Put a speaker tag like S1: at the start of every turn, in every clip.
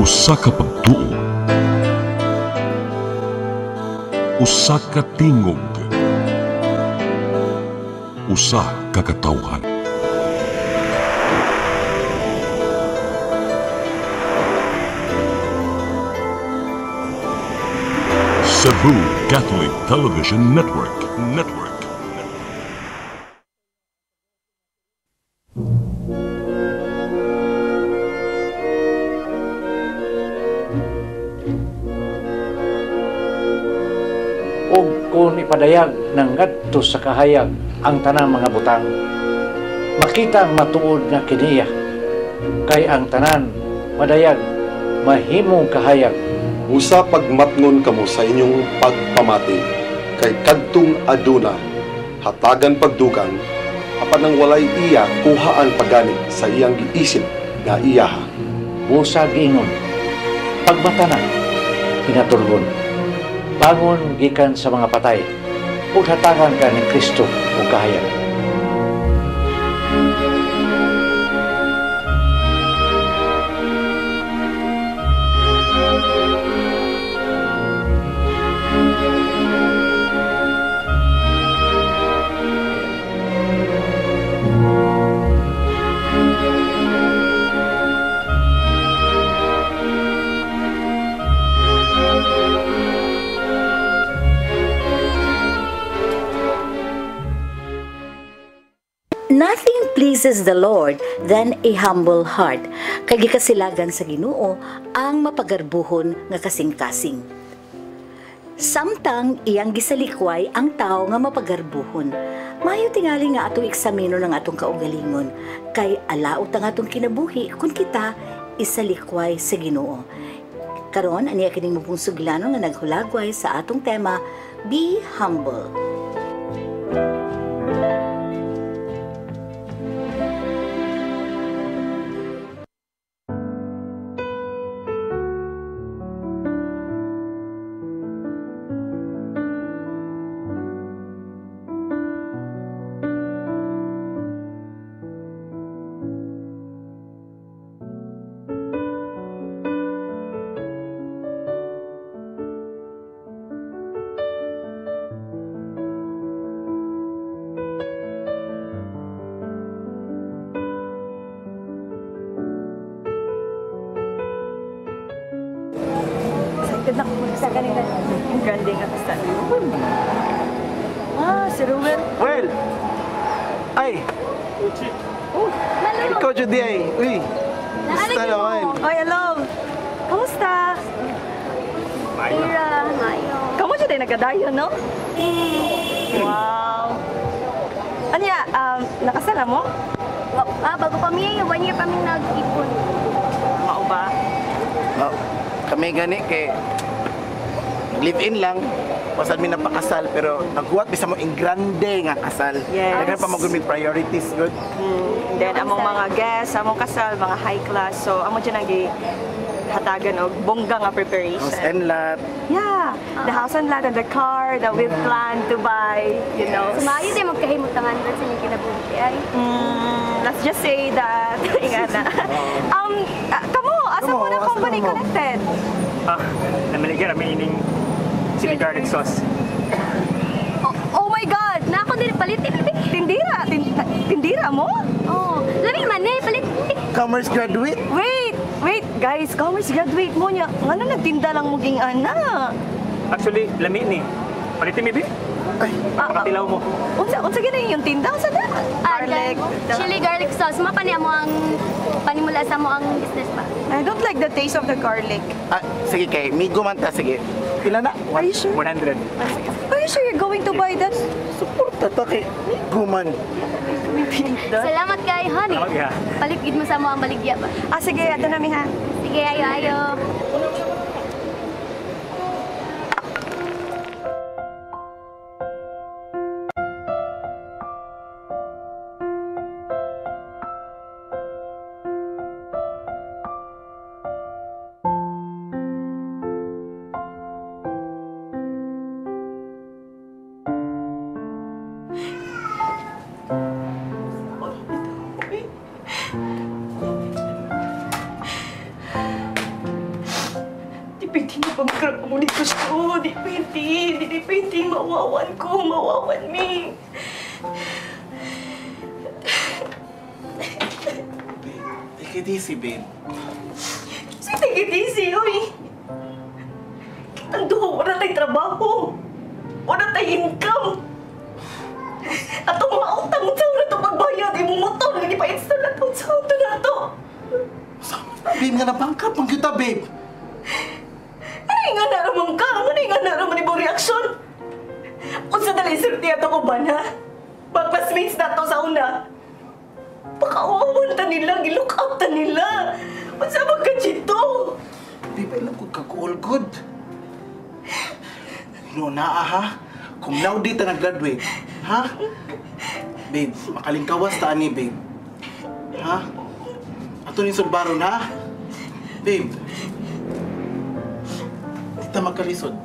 S1: Usa ka pagtuo, usa ka tingog, usa ka katawhan. Cebu Catholic Television Network.
S2: O kung ipadayag ng ngadto sa kahayag ang tanang mga butang, makita ang matuod nga kiniya, kay ang tanan madayag mahimong kahayag.
S3: Usa pagmatngon kamo sa inyong pagpamati, kay kadtong aduna, hatagan pagdugang, apan ang walay iya kuhaan pagani sa iyang giisip nga iyaha.
S2: Busa giingon, pagmatanan, pinaturgon, bangon gikan sa mga patay, ug hatagan ka ni Kristo o kahayag.
S4: Nothing pleases the Lord than a humble heart. Kay gikasilagan sa Ginoo ang mapagarbuhon nga kasing-kasing. Samtang iyang gisalikway ang tao nga mapagarbuhon, mayo tingali nga atong eksamino ng atong kaugalingon, kay alaot ang atong kinabuhi kung kita isalikway sa Ginoo. Karon aniya kining mupong suglanon nga naghulagway sa atong tema, Be Humble.
S5: Ganda ko sa kanila. Ang ganda nga sa si Ruel.
S6: Well, ay. Oh, ikaw Judy ay. Uy. Kamusta naman?
S5: Ay, hello. Kamusta?
S7: Mira, Mayo.
S5: Kamu siya tayo nagkadayo, no? Wow. Anya, nakasala mo?
S7: Bago pa miya, 1 year pa mi nag-ipon.
S5: Mao ba?
S6: Oh, kami gani kay live-in lang. Pasal mi napakasal pero naghuwat bisa mo ing grande nga kasal.
S5: Yes.
S6: Daghan pa mag-meet priorities good.
S5: Then among mga guests, among kasal, mga high class. So amo dyan nagi hatagan og bongga nga preparation.
S6: House and lot.
S5: Yeah, the house and lot and the car that we plan to buy, you know.
S7: Sumayo din magkahimutangan sa inyong kinabuhi ay.
S5: Let's just say that. Ingana. Kamo, asa mo na company connected?
S8: Namiligyan kami ining chili garlic sauce.
S7: Oh my God! Na ako din palit.
S5: Tindira? Tindira mo?
S7: Oh, labi man eh, palit.
S6: Commerce graduate.
S5: Wait, guys, commerce graduate mo niya. Ano nagtinda lang muging ana?
S8: Actually, lami ni. Palitin mi bi?
S6: Ay,
S8: pakatilaw mo.
S5: Unsa gina yung tinda sa da? Garlic.
S7: Chili garlic sauce. Mapaniya mo ang panimula sa mo ang business pa.
S5: I don't like the taste of the garlic.
S6: Sige kay Migo man ta sige. Pila na?
S5: Are you sure?
S8: 100.
S5: Are you sure you're going to buy that?
S6: Suporta ta kay Migo man.
S7: Salamat kay honey.
S8: Salamat ka.
S7: Palit gid mo sa mo ang baligya ba?
S5: Sige, ato na mi ha.
S7: Sige, ayo.
S5: pwede na pag-grab mo ni gusto. Di pwede mawawan ko, mawawan mi.
S6: Take it easy, babe.
S5: Take it easy, oy. Kitang duha, wala tayong trabaho. Wala tayong income. At ang mga utang-utang na ito pagbayad, imong motor, hindi pa install na ito sa auto na ito.
S6: Babe, nga na-bankrupt ang kita, babe.
S5: Ano yung nga naramang ka? Ano yung nga naramang ibang reaksyon? Kung sa dali sir, tiyato ko ba na? Pag-classmates na to sa una. Pakawawan ta nila, gilook out ta nila. Kung sa mga dito.
S6: Babe, alam ko kag-all good. No, naa ha? Kung now di ta nag-graduate, ha? Babe, makalingkawas ta ani, babe. Ha? Ato ni sulbaron, ha? Babe. Di ta magkalisod.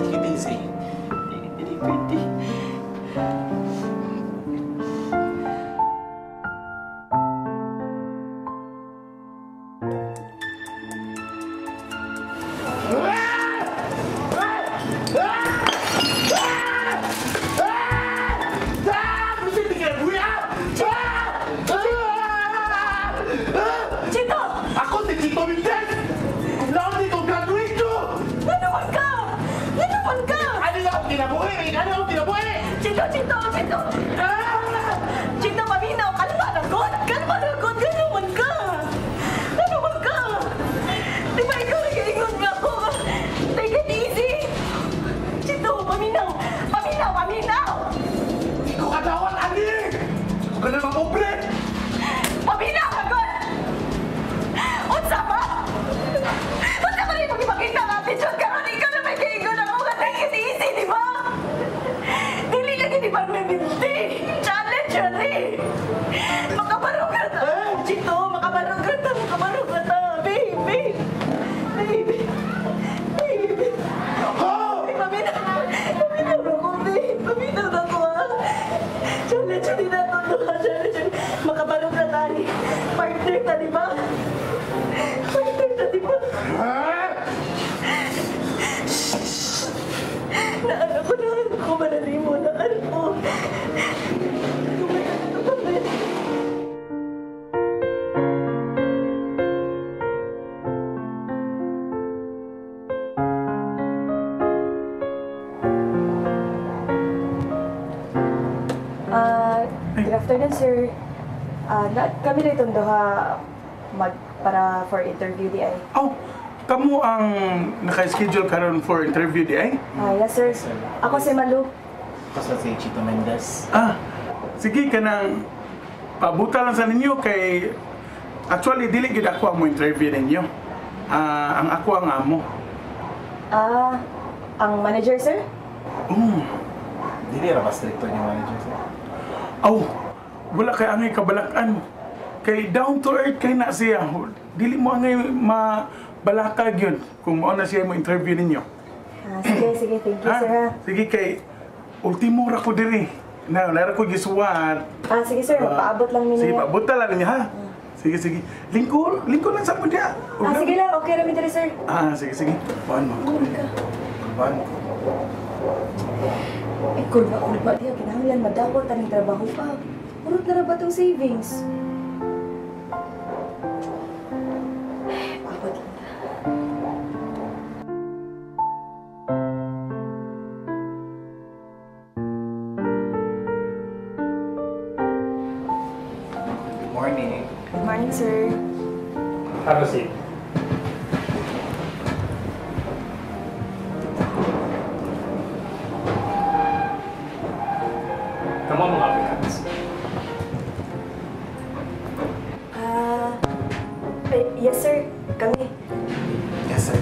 S6: Take it easy.
S5: Hindi pwede. Chito!
S6: Ako si Chito Miguel! Kung naon dito graduate ko!
S5: Nanuman ka! Nanuman ka!
S6: Ano na akong tinabuhi? Ano akong tinabuhi?
S5: Chito! Chito, paminaw! Kalma na God! Nanuman ka! Nanuman ka! Di ba ikaw nag-iingon nga ako? Take it easy! Chito, paminaw!
S6: Hindi ko katawag, Ani! Huwag ka na mamobre!
S5: Paminaw ka, God! Unsa ba? Unsa ba rin pag-ipakita ang attitude ka? Ikaw na may kaigon ako nga take it easy, di ba? Dili lagi di ba may binti? Challenge yun eh! Makabarong ka ta! Chito, makabarong ka ta! Baby! Paminaw na ko, babe! Paminaw na ko, ha? Challenge yun na to, challenge yun. Makabarong ka ta, ni. Partner ta, di ba? Naano ko, manali mo, naano ko.
S9: Good afternoon, sir. Kami na itong duha para for interview di ay.
S10: Oh, kamo ang naka-schedule karon for interview di ay?
S9: Yes, sir. Ako si Malu.
S6: Ako sa si Chito Mendez.
S10: Sige kanang pabuta lang sa ninyo kay actually dili gid ako ang mo interview ninyo. Ang ako ang amo.
S9: Ang manager, sir?
S6: Dili ra ba stricto ni manager, sir?
S10: Wala kay angay kabalakan. Kay down to earth kay na siya. Dili mo angay mabalakag yun kung mo na siya mo interview ninyo.
S9: Sige, thank you, sir.
S10: Sige kay ultimo ra ko diri. Lara ko gisuwat.
S9: Sige, sir. Paabot lang ninyo.
S10: Sige, paabot lang niya ha. Sige. Lingko lang sa mo diya.
S9: Sige lang, okay rami diri, sir.
S10: Sige. Paan mo? Paan mo?
S9: Kurba diya, kinahanglan madawat ang trabaho pa. Urot na ra ba itong savings? Paabot lang na.
S6: Good morning.
S9: Good morning, sir.
S8: Have a seat. Kamu mga applicants.
S9: Yes, sir. Kami.
S6: Yes, sir.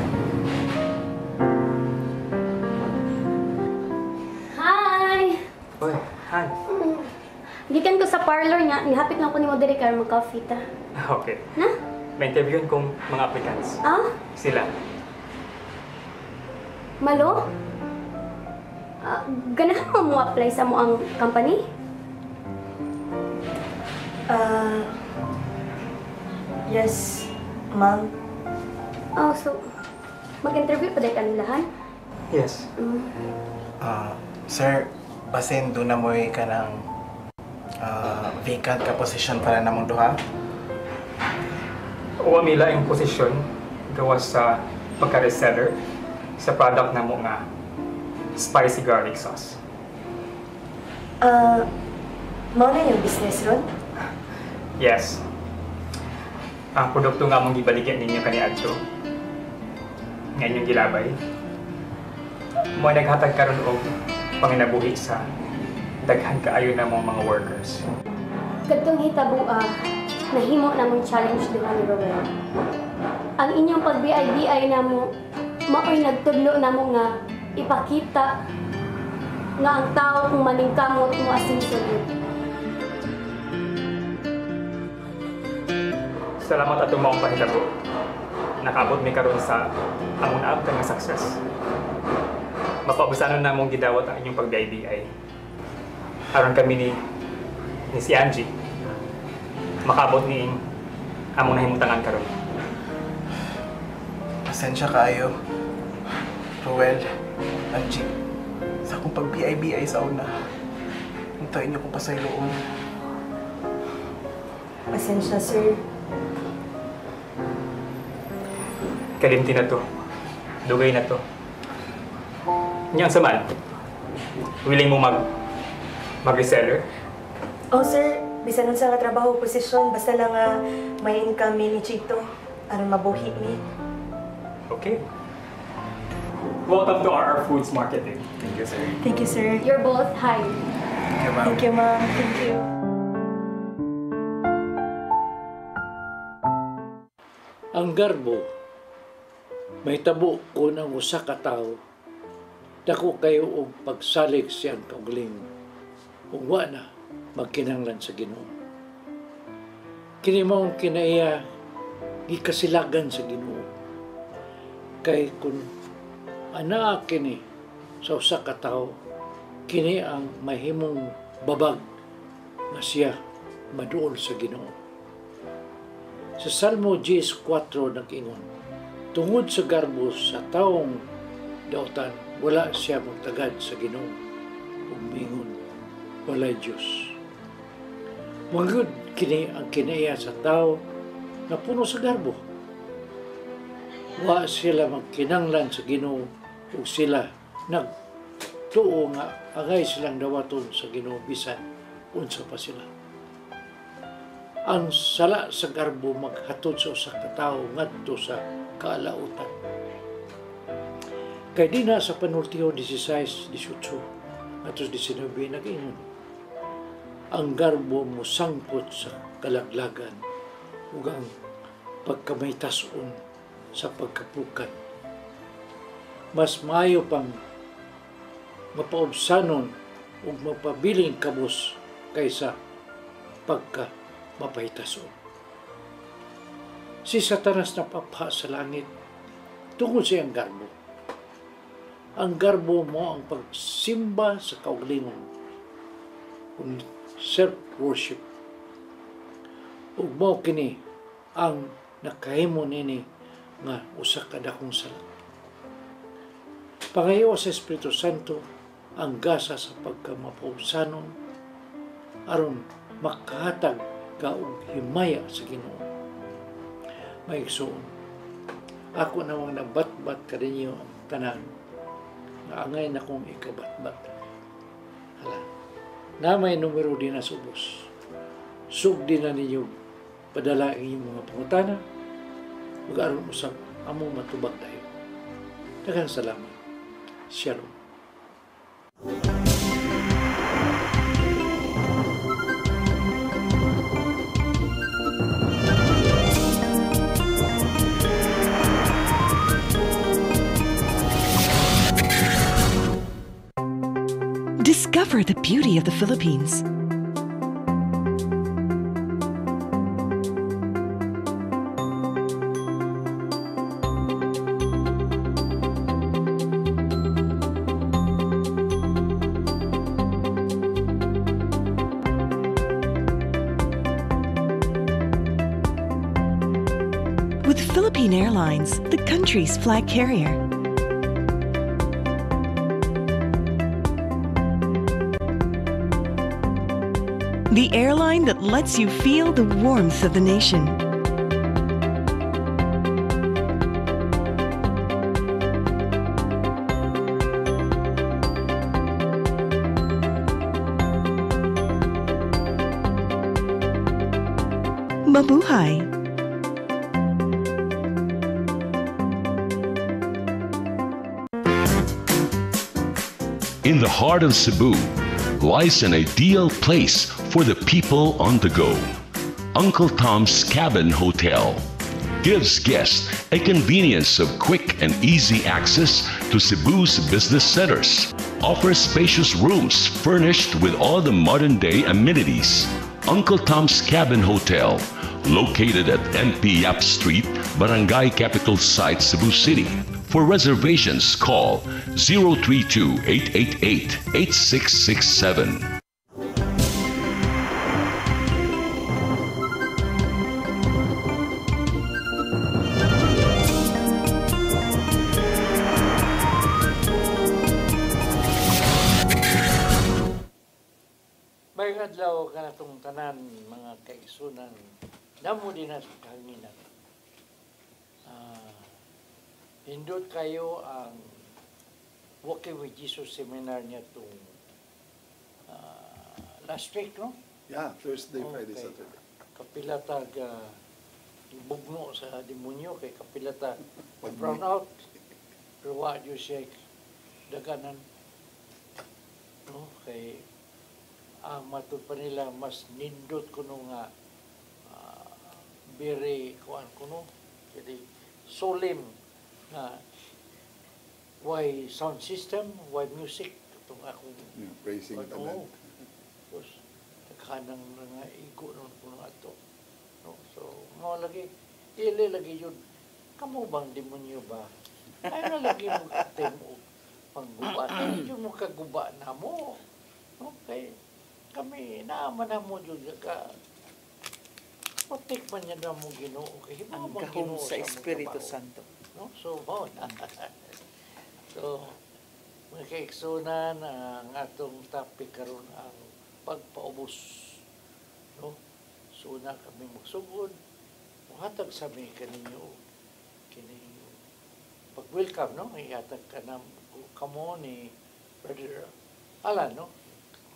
S7: Hi!
S8: Oy, hi.
S7: Gikan ko sa parlor nga, nihapit lang ko ni mo diri kay mag-coffee ta.
S8: Okay.
S7: Na?
S8: May interviewin kong mga applicants. Sila.
S7: Malo? Ganahan mo apply sa mo ang company?
S9: Yes, ma'am.
S7: Oh, so, mag-interview pa dahil kanilahan?
S6: Yes. Sir, basin doon na mo ka ng vacant ka position para namong duha?
S8: O amila yung posisyon gawas sa pagka-reseller sa product na mo nga spicy garlic sauce.
S9: Mao na yung business ron?
S8: Yes. Ang produkto nga mong gibaligyan ninyo kaniadto nga inyong gilabay mo naghatag karon og panginabuhi sa daghan kaayo na mong mga workers.
S7: Kadtong hitabo, nahimo na mong challenge duha ni Roel. Ang inyong pag-BI-BI na mo, maoy nagtudlo na mo nga ipakita nga ang tao kung maningkamot mo asin sulod.
S8: Salamat atong maong pahitabo. Nakabot mi karon sa among naabtan nga success. Mapabusanon na mong gidawat ang inyong pag-BI-BI. Aron kami ni si Angie. Makabot ni among nahimutangan karon.
S6: Pasensya kayo. Roel, Angie, sa akong pag-BI-BI sa una. Hintayin niyo kong pasayloon.
S9: Pasensya, sir.
S8: Kalimti na to. Dugay na to. Inyong saman, willing mo mag-reseller?
S9: Oh, sir. Bisan nun sa nga trabaho, posisyon, basta lang may income ni Chito. Aron mabuhi ni.
S8: Okay. Welcome to our Foods Marketing.
S6: Thank you, sir.
S9: Thank you, sir.
S7: You're both hired.
S6: Thank you, ma'am.
S9: Thank you, ma'am. Thank you.
S2: Ang garbo, may tabo ko ng usa ka tawo, dako kayo og pagsalig siyang kaugaling, ug wa na magkinahanglan sa Ginoo. Kini maong kinaiya gikasilagan sa Ginoo. Kay kun ana kini sa usa ka tawo, kini ang mahimong babag nga siya maduol sa Ginoo. Sa Salmo 10:4 nag-ingon, tungod sa garbo sa taong dautan, wala siya magtagad sa Ginoo. Ug mingon, walay Dios. Manggod kini ang kinaiya sa tao na puno sa garbo. Wa sila magkinanglan sa Ginoo ug sila nagtuo nga agay silang dawaton sa Ginoo bisan unsa pa sila. Ang sala sa garbo maghatod sa usa ka tawo ngadto sa kaalautan. Kay di na sa Panultiho 16:18 atos 19 nag-ingon, ang garbo mo sangpot sa kalaglagan ug ang pagkamaytason sa pagkapukan. Mas maayo pang mapaubsanon ug mapabiling kabus kaysa mapahitason. Si Satanas napapha sa langit tungkol sa iyang garbo. Ang garbo mo ang pagsimba sa kaugalingon, kung self-worship. Ug mao kini ang nakahimo nini nga usa ka dakong sala. Pangayo sa Espiritu Santo ang gasa sa pagkamapausanon aron makahatag ka og himaya sa Ginoo. Maigsoon, ako namang nabatbat kadinyo ang tanan nga angay na kong ikabatbat. Hala, na may numero din na subos. Sugdi na ninyo padala ang inyong mga pangutana ug aron usab amo matubag dayon. Daghang salamat. Shalom.
S11: Discover the beauty of the Philippines. with Philippine Airlines, the country's flag carrier. The airline that lets you feel the warmth of the nation. Mabuhay!
S1: In the heart of Cebu lies an ideal place for the people on the go. Uncle Tom's Cabin Hotel gives guests a convenience of quick and easy access to Cebu's business centers. Offers spacious rooms furnished with all the modern-day amenities. Uncle Tom's Cabin Hotel, located at NP Yap Street, Barangay Capital Site, Cebu City. For reservations, call 032-888-8667.
S2: May adlaw ka na itong tanan, mga kaigsunan, damo din na sa kahanginan. Hindot kayo ang Walking with Jesus seminar niya itong last week, no?
S3: Yeah, Thursday,
S2: Oh,
S3: Friday,
S2: okay.
S3: Saturday.
S2: Kapilatag bugno sa demonyo kay kapilata brown out. Pero wa yun siya daganan. No? Kay ang matud pa nila mas nindot kuno nga very kuan kuno jadi solemn na why sound system, why music itong akong
S3: Praising the Lord.
S2: tapos nagkanang nga igo nun kuno ato, no? So mo lagi ili lagi yun kamo bang demonyo ba ay na lagi mo katem o pangguba yun mo kaguba na mo, okay? Kami naaman na mo yun ka patik man niya na mo Ginoo kay
S12: ang gahom sa Espiritu Santo,
S2: no? So mo na so mga kaigsunan ang atong topic karon ang pagpaubos, no? So na kami magsugod muhatag sa mi kaninyo kining pag-welcome, no? Ihatag ka na kamo ni Brother Alan, no?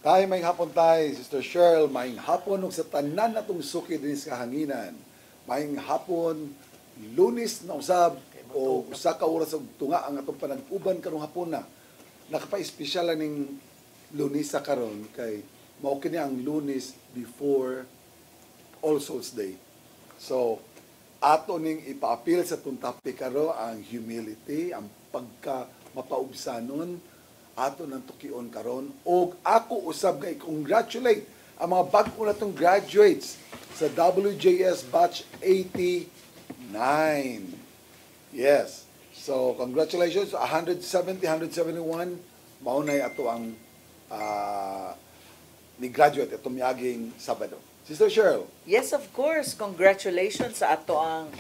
S13: Tayo may hapon tayo, Sister Cheryl, may hapon sa tanan natong suki din sa kahanginan. May hapon, Lunes na usab, o usa ka oras og tunga ang atong panag-uban karong hapon na. Nakapa-espesyal ning Lunes sa karon kay mao kini ang Lunes before All Souls Day. So, ato ning ipaapil sa itong topic karo ang humility, ang pagka mapaubsanon, ato nang tukion karon og ako usab nga i-congratulate ang mga bag-o natong graduates sa WJS Batch 89. Yes. So, congratulations. 170, 171. Maunay ato ang ni graduate itong miaging Sabado. Sister Cheryl.
S12: Yes, of course. Congratulations sa ato ang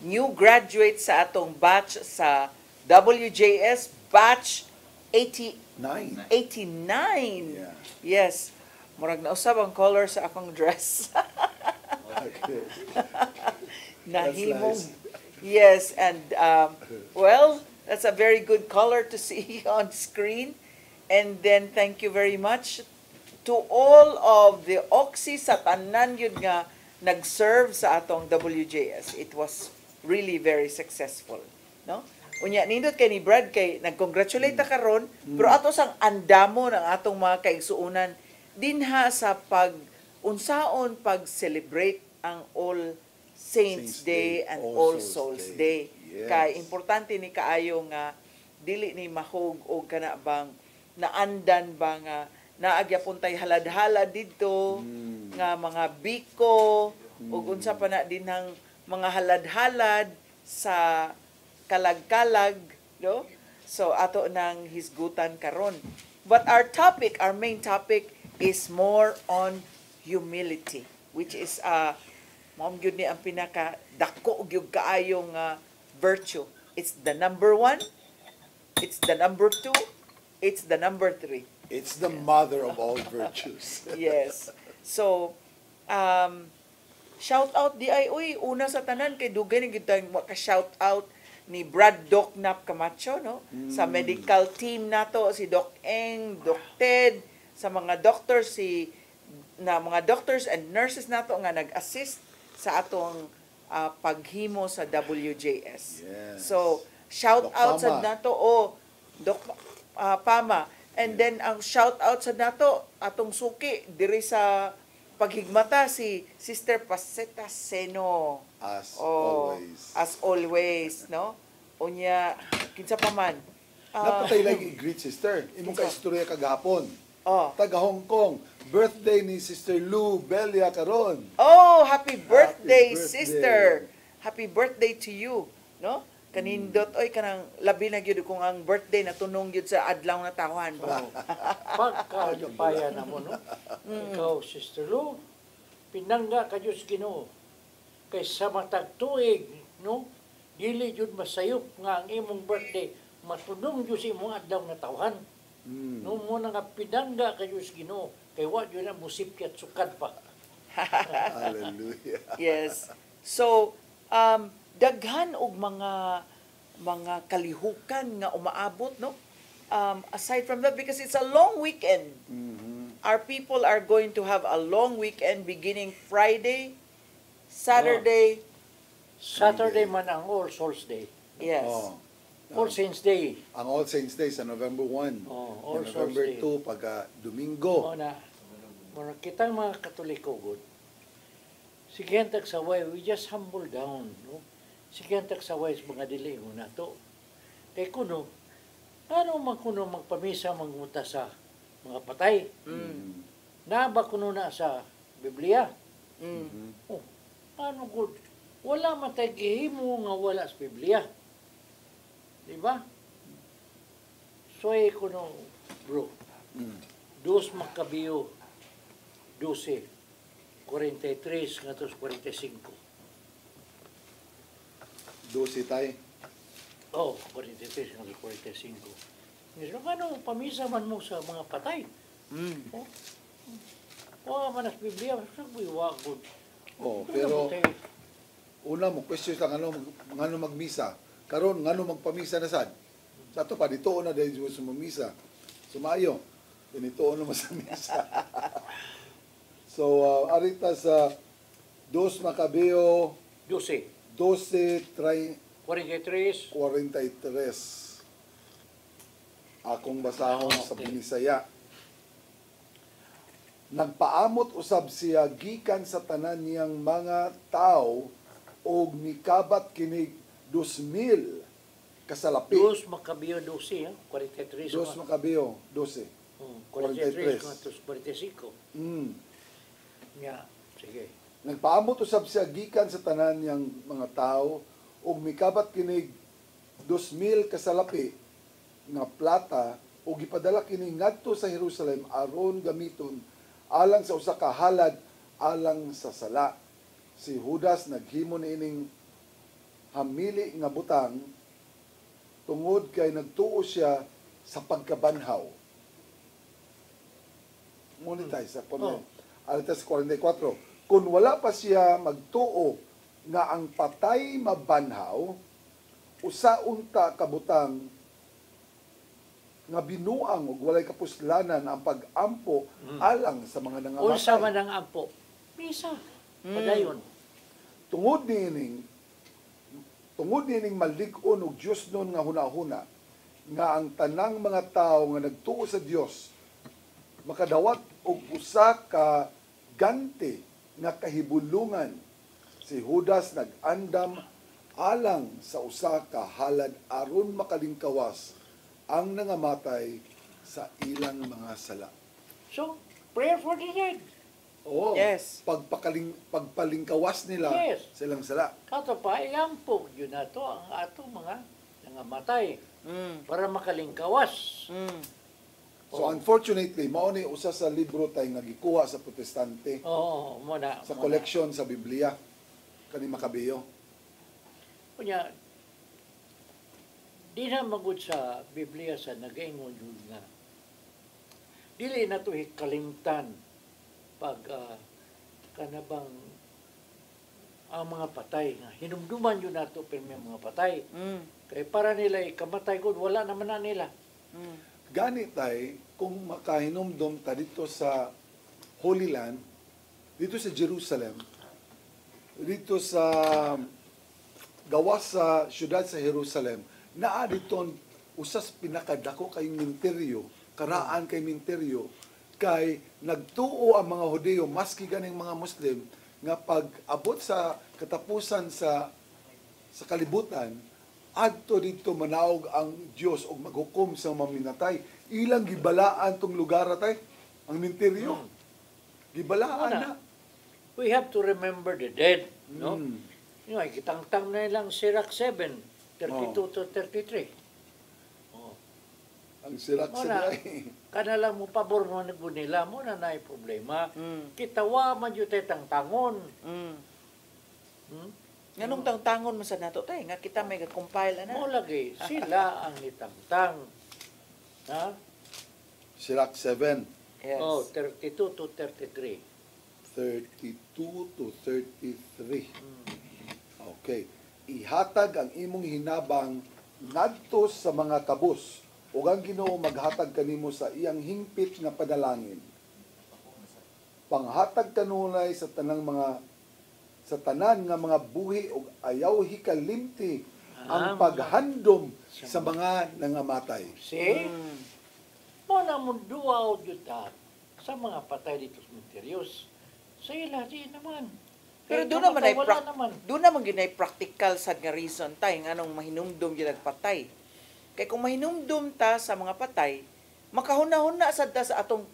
S12: new graduate sa atong batch sa WJS Batch 89.
S13: Yeah.
S12: Yes. Murag na usab ang color sa akong dress.
S13: Okay.
S12: Nahimong.
S13: That's nice.
S12: Yes, and well, that's a very good color to see on screen. And then thank you very much to all of the Oxy sa tanan yun nga nag-serve sa atong WJS. It was really very successful, no? Unya nindot kay ni Brad kay nag-congratulate ta karon, pero ato sang andamo ng atong mga kaigsuonan dinha sa unsaon pag-celebrate ang All Saints Day and All Souls Day.
S13: Yes.
S12: Kay importante ni kaayo nga dili ni mahog og kana bang naandan ba nga naagya puntay halad-halad didto nga mga biko ug unsa pa na dinhang mga halad-halad sa kalag-kalag, no? So ato nang hisgutan karon. But our main topic is more on humility, which is Mao gyud ni ang pinaka dako gyud kaayong virtue. It's the number 1, it's the number 2, it's the number 3.
S13: It's the mother of all virtues.
S12: Yes. So, shout out di ay, uy, una sa tanan, kay dugay na gitang maka-shout out ni Brad Doc Nap Camacho, no? Sa medical team nato, si Doc Eng, Doc Ted, sa mga doctors, mga doctors and nurses nato nga nag-assist sa atong paghimo sa WJS.
S13: Yes.
S12: So, shout
S13: Doc
S12: out
S13: Pama.
S12: sa nato, Doc Pama. And then, ang shout out sa nato, atong suki, diri sa paghigmata, si Sister Paseta Seno.
S13: As always.
S12: As always, no? Unya, kinsa pa man.
S13: Napatay lang i-greet, sister. Imong ka-istorya kagahapon. Taga Hong Kong. Birthday ni Sister Lou Belia karon.
S12: Oh, happy birthday,
S13: birthday.
S12: sister. Happy birthday to you, no? Kanindot oy kanang labi na gyud kung ang birthday na tunong gyud sa adlaw na tahuan ba.
S2: Pagkayapaya na mo, no? Ikaw, Sister Lou, pinangga ka Diyos Ginoo. Kay sa matag tuig, no? Dili jud masayop nga ang imong birthday matunong jud sa imong adlaw na tahuan. No mo na nga pinangga ka Diyos Ginoo. Kay wa jud na musipyat sukad pa.
S13: Hallelujah.
S12: Yes. So, daghan og mga kalihukan nga umaabot, no? Aside from that, because it's a long weekend. Our people are going to have a long weekend beginning Friday, Saturday.
S2: Saturday man ang All Souls Day.
S12: Yes.
S2: All Saints Day.
S13: Ang All Saints Day sa November 1.
S2: All
S13: November
S2: Souls Day.
S13: 2 pagka Domingo.
S2: Muna kitang mga Katoliko good. Sigihan tagsaway, we just humble down, no? Sigihan tagsaway sa mga dili mo na to. Kay kuno, ano man kuno magpamisa manguta sa mga patay? Naba kuno na sa Biblia? Oh, ano good? Wala man tayo gihimo nga wala sa Biblia. Diba? So, kuno, bro, 2 Macabeo 12, 43 ngatos 45.
S13: 12 tay.
S2: 43 ngatos 45. So, ano, pamisa man mo sa mga patay? Wala man sa Biblia, sabi, wagod.
S13: Pero, una mo, question lang, ano magmisa? Karon ngano magpamisa na sad? Sa ato pa dito na dahil sa mamisa. Sumayo. Dinito na sa misa. So arita sa 2 Macabeo
S2: 12,
S13: 43. Akong basahon sa Binisaya. Nagpaamot usab siya gikan sa tanan niyang mga tao og mikabat kinig 2,000 kasalapi.
S2: 2 Macabeo 12, 43.
S13: 2 Macabeo 12.
S2: 43 ngatos 45. Sige.
S13: Nagpaamot usab siya gikan sa tanan niyang mga tao ug mikabat kinig 2,000 kasalapi nga plata ug gipadala kini ngadto sa Jerusalem aron gamiton alang sa usa ka halad alang sa sala. Si Judas naghimo niining hamili nga butang tungod kay nagtuo siya sa pagkabanhaw. Monetize sa pamilya. Alitas 44. Kung wala pa siya magtuo nga ang patay mabanhaw, usa-unta kabutang nga binuang ug walay kapuslanan ang pag-ampo alang sa mga nangamatay.
S2: Unsa man ang ampo? Misa. Padayon.
S13: Tungod nining malig-on og Dios nun nga hunahuna nga ang tanang mga tao nga nagtuo sa Dios makadawat og usa ka ganti nga kahibulungan. Si Judas nag-andam alang sa usa ka halad aron makalingkawas ang nangamatay sa ilang mga sala.
S2: So, prayer for the dead.
S13: Oo.
S12: Yes.
S13: Pagpalingkawas nila sa ilang sala.
S2: Kato pa, iampo yun na to ang ato mga nangamatay para makalingkawas.
S13: So unfortunately, mao ni usa sa libro tay nga gikuha sa protestante.
S2: Oo, muna.
S13: Sa collection sa Biblia. kani Makabeyo.
S2: Kunya, di na magud sa Biblia sa nagaingon yun nga. Dili na to hikalimtan pag kanabang ang mga patay nga hinumduman yun nato pero may mga patay. Kaya para nila ikamatay gud wala naman na nila.
S13: Gani tay kung makahinumdum ta dito sa Holy Land, dito sa Jerusalem, dito sa gawas sa syudad sa Jerusalem, naa diton usas pinakadako kay minteryo, karaan kay minteryo, kay nagtuo ang mga Hudyo maski ganing mga Muslim nga pag abot sa katapusan sa kalibutan, adto dito manaog ang Dios og maghukom sa maminatay. Ilang gibalaan tong lugar tay, ang minteryo. Gibalaan na.
S2: We have to remember the dead, no? Yung ay kitangtang na lang Sirach 7, 32 to 33.
S13: Ang Sirach 7
S2: kanalang mo pabor mo nila mo na naay problema. Kitawa man yung tangtangon.
S12: Nganong tangtangon mo sa nato tay nga kita may compile na.
S2: Mo lagi sila ang nitangtang. Ha?
S13: Sirach 7.
S2: Yes. Oh, 32 to 33.
S13: 32 to 33. Okay. Ihatag ang imong hinabang ngadto sa mga kabus ug ang Ginoo maghatag kanimo sa iyang hingpit nga panalangin. Panghatag kanunay sa tanan nga mga buhi ug ayaw hikalimti ang paghandom sa mga nangamatay.
S2: See? Mo na mo duaw juta sa mga patay dito sa misteryos. Sa ila di naman.
S12: Pero doon naman ginay practical sad nga reason tay nganong mahinumdum gyud patay. Kay kung mahinumdum ta sa mga patay, makahuna-huna sad ta sa atong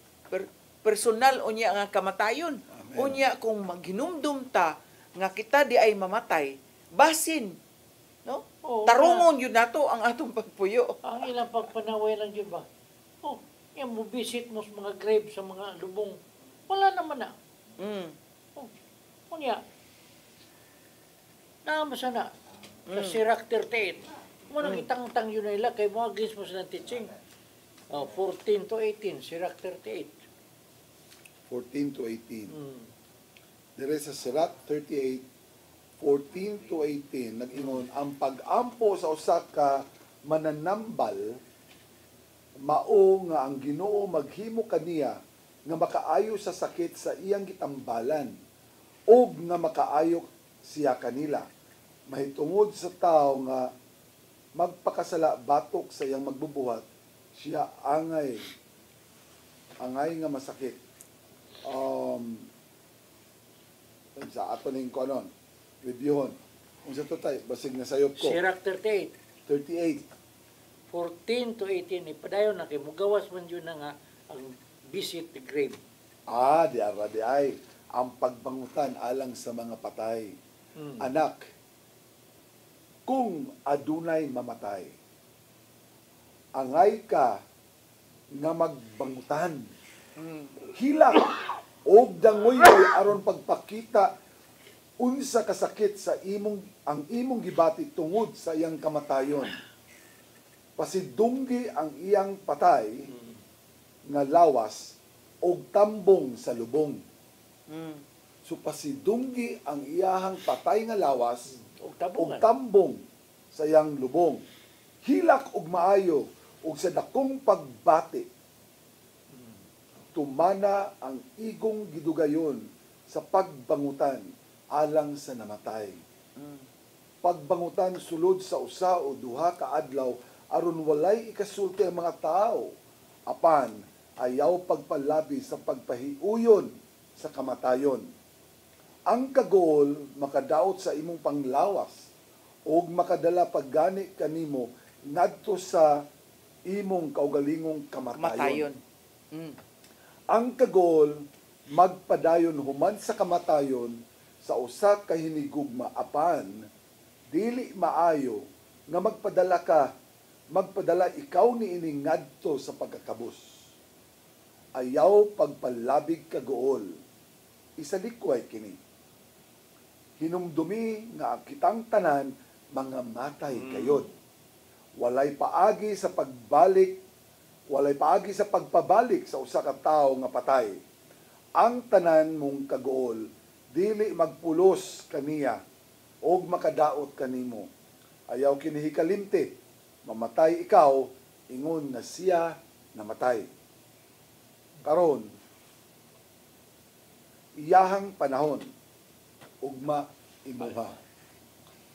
S12: personal unya nga kamatayon. Amen. Unya kung maghinumdum ta nga kita di ay mamatay, basin, no? Tarungon yun nato ang atong pagpuyo.
S2: Ang ilang pagpanaway lang yun ba? Yan mo visit mo sa mga grave sa mga lubong. Wala naman na. Kunya, naamasa na. Sa Sirach 38. Munang itang-tang yun nila kay mga against mo sa teaching. 14 to 18, Sirach 38.
S13: 14 to 18. Dire sa Sirach 38, 14 to 18, nag-ingon, ang pag-ampo sa usa ka mananambal, mao nga ang Ginoo maghimo kaniya nga makaayo sa sakit sa iyang gitambalan o nga makaayo siya kanila. Mahitungod sa tao nga magpakasala batok sa iyang magbubuhat, siya angay nga masakit. Sa ato ning konon, reviewon. Kung sa tutay, basig na sayop ko.
S2: Sirach 38.
S13: 38.
S2: 14 to 18, ipadayon na kay mugawas man yun na nga ang visit the grave.
S13: Di ay ang pagbangutan alang sa mga patay. Anak, kung adunay mamatay, angay ka nga magbangutan. Hilak og dangoy aron pagpakita unsa kasakit sa ang imong gibati tungod sa iyang kamatayon. Pasidunggi ang iyang patay nga lawas og tambong sa lubong. So pasidunggi ang iyahang patay nga lawas og tambong sa iyang lubong. Hilak og maayo og sa dakong pagbati. Tumana ang igong gidugayon sa pagbangutan alang sa namatay. Pagbangutan sulod sa usa o duha ka adlaw aron walay ikasulti ang mga tao, apan ayaw pagpalabi sa pagpahiuyon sa kamatayon. Ang kagol makadaot sa imong panglawas o makadala paggani kanimo ngadto sa imong kaugalingong kamatayon. Ang kagol magpadayon human sa kamatayon sa usa ka hinigugma, apan dili maayo nga magpadala ikaw niining ngadto sa pagkakabus. Ayaw pagpalabig kagool. Isalikway kini. hinumdumi nga kitang tanan mga matay kayod. Walay paagi sa pagpabalik sa usa ka tawo nga patay. Ang tanan mong kagool dili magpulos kaniya og makadaot kanimo. Ayaw kinihikalimti, mamatay ikaw ingon na siya namatay. Karon iyahang panahon ugma imuha.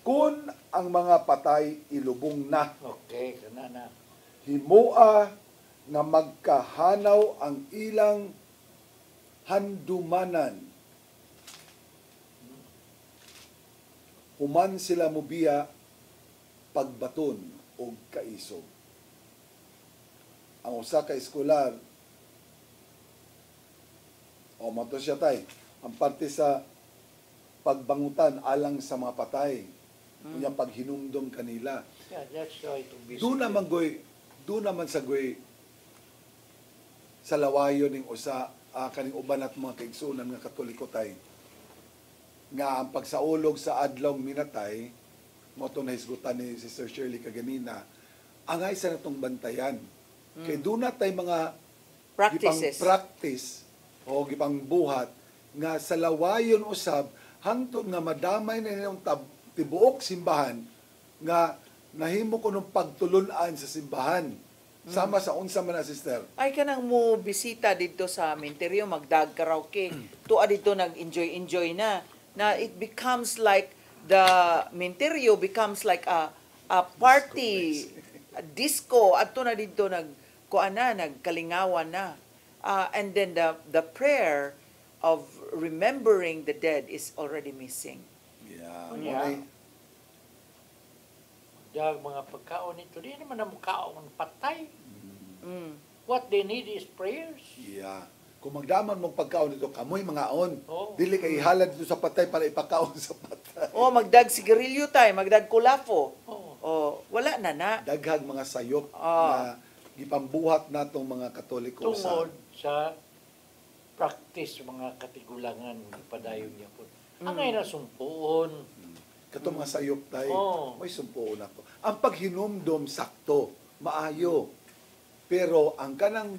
S13: Kung ang mga patay ilubong na,
S2: Okay, kana na.
S13: himua nga magkahanaw ang ilang handumanan. Human sila mubiya pagbaton o kaisog. Ang usa ka eskular, o mato siya tay, ang parte sa pagbangutan alang sa mga patay, yung paghinumdom kanila.
S2: Yeah, that's why to be
S13: Doon naman sa goy sa lawayo ning usa kaning uban at mga kaigsunan nga Katoliko tay nga ang pagsaulog sa adlong minatay mo to nahisgutan ni Sister Shirley kaganina angay sa natong bantayan kay doon na tay mga
S12: Practices.
S13: gipang practice o gipang buhat nga sa lawayon usab hangtod nga madamay na nilang tibuok simbahan nga nahimo ko nung pagtulunan sa simbahan. Sama sa unsa man na, sister.
S12: Ay kanang mo bisita dito sa Minterio, magdag karaoke. Tuwa dito nag-enjoy na. Na it becomes like the Minterio becomes like a party, a disco. Adto na dito nagkalingawan na. And then the prayer of remembering the dead is already missing.
S13: Yeah.
S2: Yeah. Dag mga pagkaon nito, di naman na mukhaon patay. What they need is prayers.
S13: Yeah. Kung magdaman mong pagkaon dito, kamoy mga on.
S2: Oh.
S13: Dili kay ihalad dito sa patay para ipakaon sa patay.
S12: Oh, magdag sigarilyo tayo, magdag kulafo. Oh, wala na na.
S13: Daghang mga sayop na gipambuhat natong mga Katoliko
S2: Tungod sa practice mga katigulangan padayon niya po. Angay na sumpuon.
S13: Kato mga sayop tayo, may sumpuon ako. Ang paghinumdom sakto, maayo. Pero ang kanang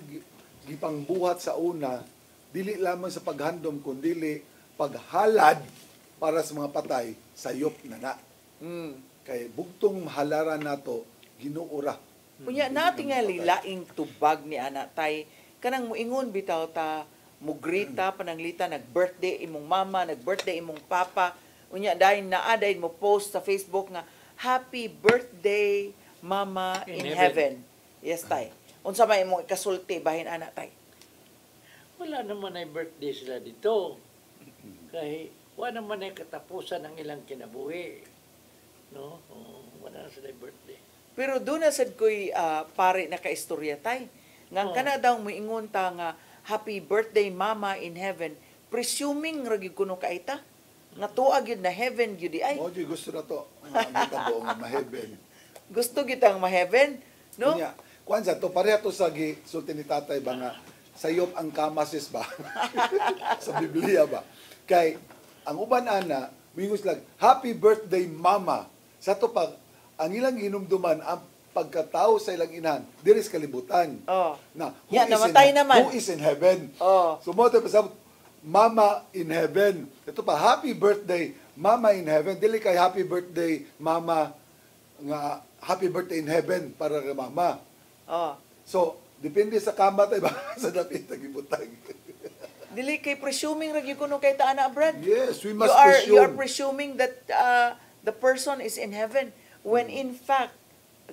S13: gipangbuhat sa una, dili lamang sa paghandom, kundi paghalad para sa mga patay, sayop na na. Kay bugtong halaran nato, ginuura.
S12: Kunya natingali laing tubag ni anak tay, kanang muingon bitaw ta, mugrita, pananglita, nag-birthday imong mama, nag-birthday imong papa, unya dahil dahil mo post sa Facebook nga happy birthday mama in heaven. Yes tay. Unsa may imong ikasulti bahin anak tay?
S2: Wala naman ay birthday sila dito. Kaya wala naman ay katapusan ng ilang kinabuhi. No? Wala na sila birthday.
S12: Pero doon na sad ko'y pare na kaistorya tay. Nga kana daw moingon ta nga happy birthday mama in heaven, presuming ragi kuno kaita nga tuwa gyud na heaven gyud di ay.
S13: Mo gusto na to. Ang nga ma-heaven.
S12: Gusto kitang ma-heaven, no?
S13: Kunya, kwanza to pareha to sa sulti ni tatay ba nga sayop ang kamasis ba sa Biblia ba kay ang uban ana mingos lang happy birthday mama sa to pag ang ilang hinumduman ang pagkatao sa ilang inahan diri sa kalibutan na who is in heaven so mo to pasabot mama in heaven ito pa happy birthday mama in heaven dili kay happy birthday mama nga happy birthday in heaven para kay mama. So, depende sa kama tayo ba sa dapit nagibutang.
S12: Dili kay presuming ragi kuno kay ta ana Brad.
S13: Yes, we must
S12: You are presuming that the person is in heaven when in fact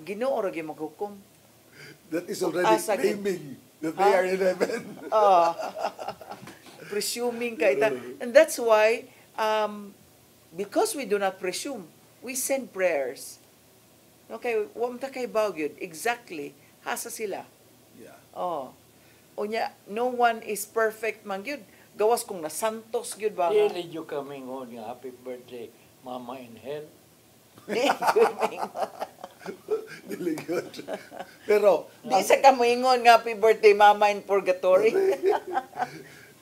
S12: Ginoo ragi maghukom.
S13: That is already claiming that they are in heaven.
S12: Presuming kay ta. And that's why because we do not presume, we send prayers. Okay, wa man ta kay bagyod exactly hasa sila.
S13: Yeah.
S12: Unya, no one is perfect man gyud. Gawas kung nasantos gyud ba?
S2: Dili jo kami ngon nga happy birthday mama in hell.
S13: Dili gyud. Pero
S12: di sa kamoingon nga happy birthday mama in purgatory.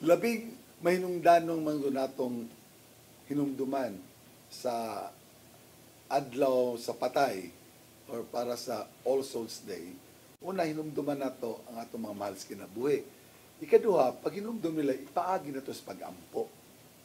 S13: Labing mahinungdanong man natong hinumduman sa adlaw sa patay or para sa All Souls Day, una hinumduman nato ang atong mga mahal sa kinabuhi. Ikaduha, pag hinumdum nila, ipaagi na to sa pag-ampo.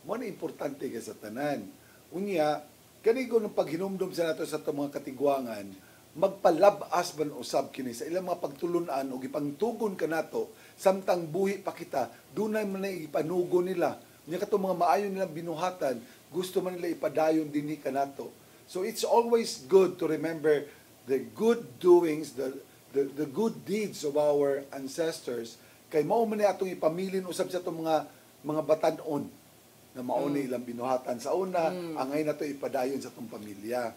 S13: Mo na importante kay sa tanan. Unya, kanigo ng paghinumdum sa nato sa atong mga katigwangan, magpalabas man usab kini sa ilang mga pagtulunan o gipangtugon ka nato samtang buhi pa kita, dunay man na ipanugo nila. Nya katong mga maayo nilang binuhatan, gusto man nila ipadayon dinhi kanato. So it's always good to remember the good doings, the good deeds of our ancestors, kay mao man ni atong ipamilin usab sa atong mga batan-on na mao ni ilang binuhatan sa una, angay na to ipadayon sa atong pamilya.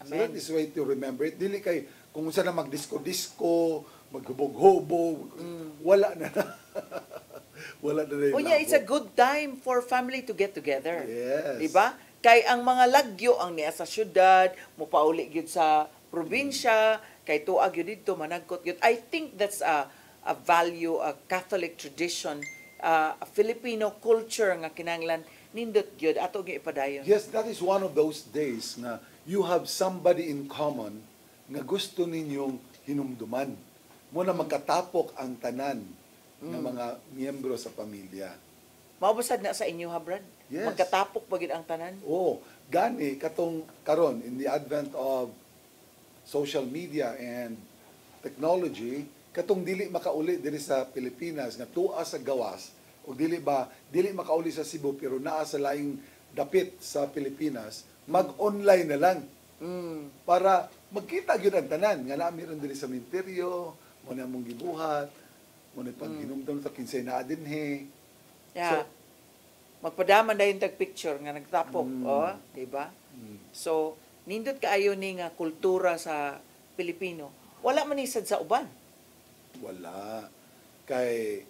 S13: So that is way to remember it. Dili kay kung unsa na magdisko-disko, maghubog-hubog, wala na. Wala na rin.
S12: Unya, it's a good time for family to get together.
S13: Yes.
S12: Diba? Kay ang mga lagyo ang niya sa syudad, mupauli gyud sa probinsya, kay tuag gyud dito managkot gyud. I think that's a value, a Catholic tradition, a Filipino culture nga kinahanglan nindot gyud ato gyud ipadayon.
S13: Yes, that is one of those days na you have somebody in common nga gusto ninyong hinumduman. Muna magkatapok ang tanan ng mga miyembro sa pamilya.
S12: Maubasad na sa inyo ha, Brad?
S13: Yes.
S12: Magkatapok bagid ang tanan?
S13: Oo. Gani, katong karon in the advent of social media and technology, katong dili makauli diri sa Pilipinas nga tuwa sa gawas o dili makauli sa Cebu pero naa sa laing dapit sa Pilipinas, mag-online na lang. Para magkita gyud ang tanan nga nami ron diri sa sementeryo, mo na mong gibuhat, mo na pag hinumdum sa kinsay na dinhi.
S12: Yeah. Magpadaman na yung tag-picture nga nagtapok, di ba? So, nindot kaayo ni nga kultura sa Pilipino. Wala man isad sa uban.
S13: Wala. Kay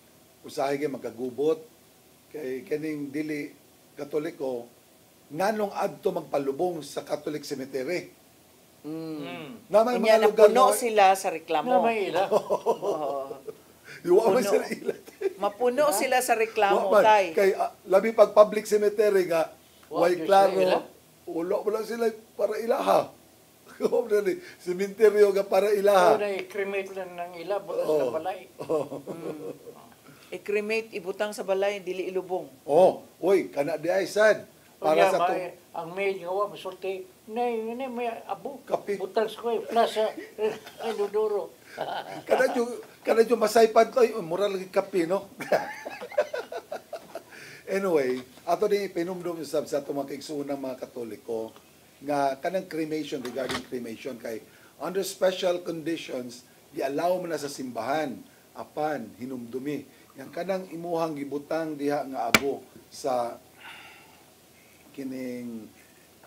S13: usahay kay magkagubot, kay kaning dili Katoliko, nganong adto magpalubong sa Catholic Cemetery. Naman
S12: Kanya
S13: mga lugar
S12: napuno sila sa reklamo.
S2: may ila.
S13: Yuwa man sila ilan.
S12: Mapuno sila sa reklamo,
S13: Wa man.
S12: tay.
S13: Kay labi pag public cemetery nga,
S2: Wa
S13: way
S2: gyud
S13: klaro,
S2: sila ila.
S13: ulo mo lang sila para ilaha. Sementeryo nga para ilaha.
S2: Na i-cremate lang ng ila, butas ng balay.
S12: I-cremate, ibutang sa balay, dili ilubong.
S13: Oy, kana di ay sad. Para sa
S2: ang maid nga wa masulti, nay may abo.
S13: Kape.
S2: Butang ko plaza ay duduro.
S13: Kada yung masaypad to, mura lagi kape, no? Anyway, ato din ipinumdum sa itong mga kaigsuunang mga Katoliko nga kanang cremation, regarding cremation, kay under special conditions, i-allow mo na sa simbahan, apan, hinumdumi. Yang kanang imuhang gibutang diha nga abo sa kining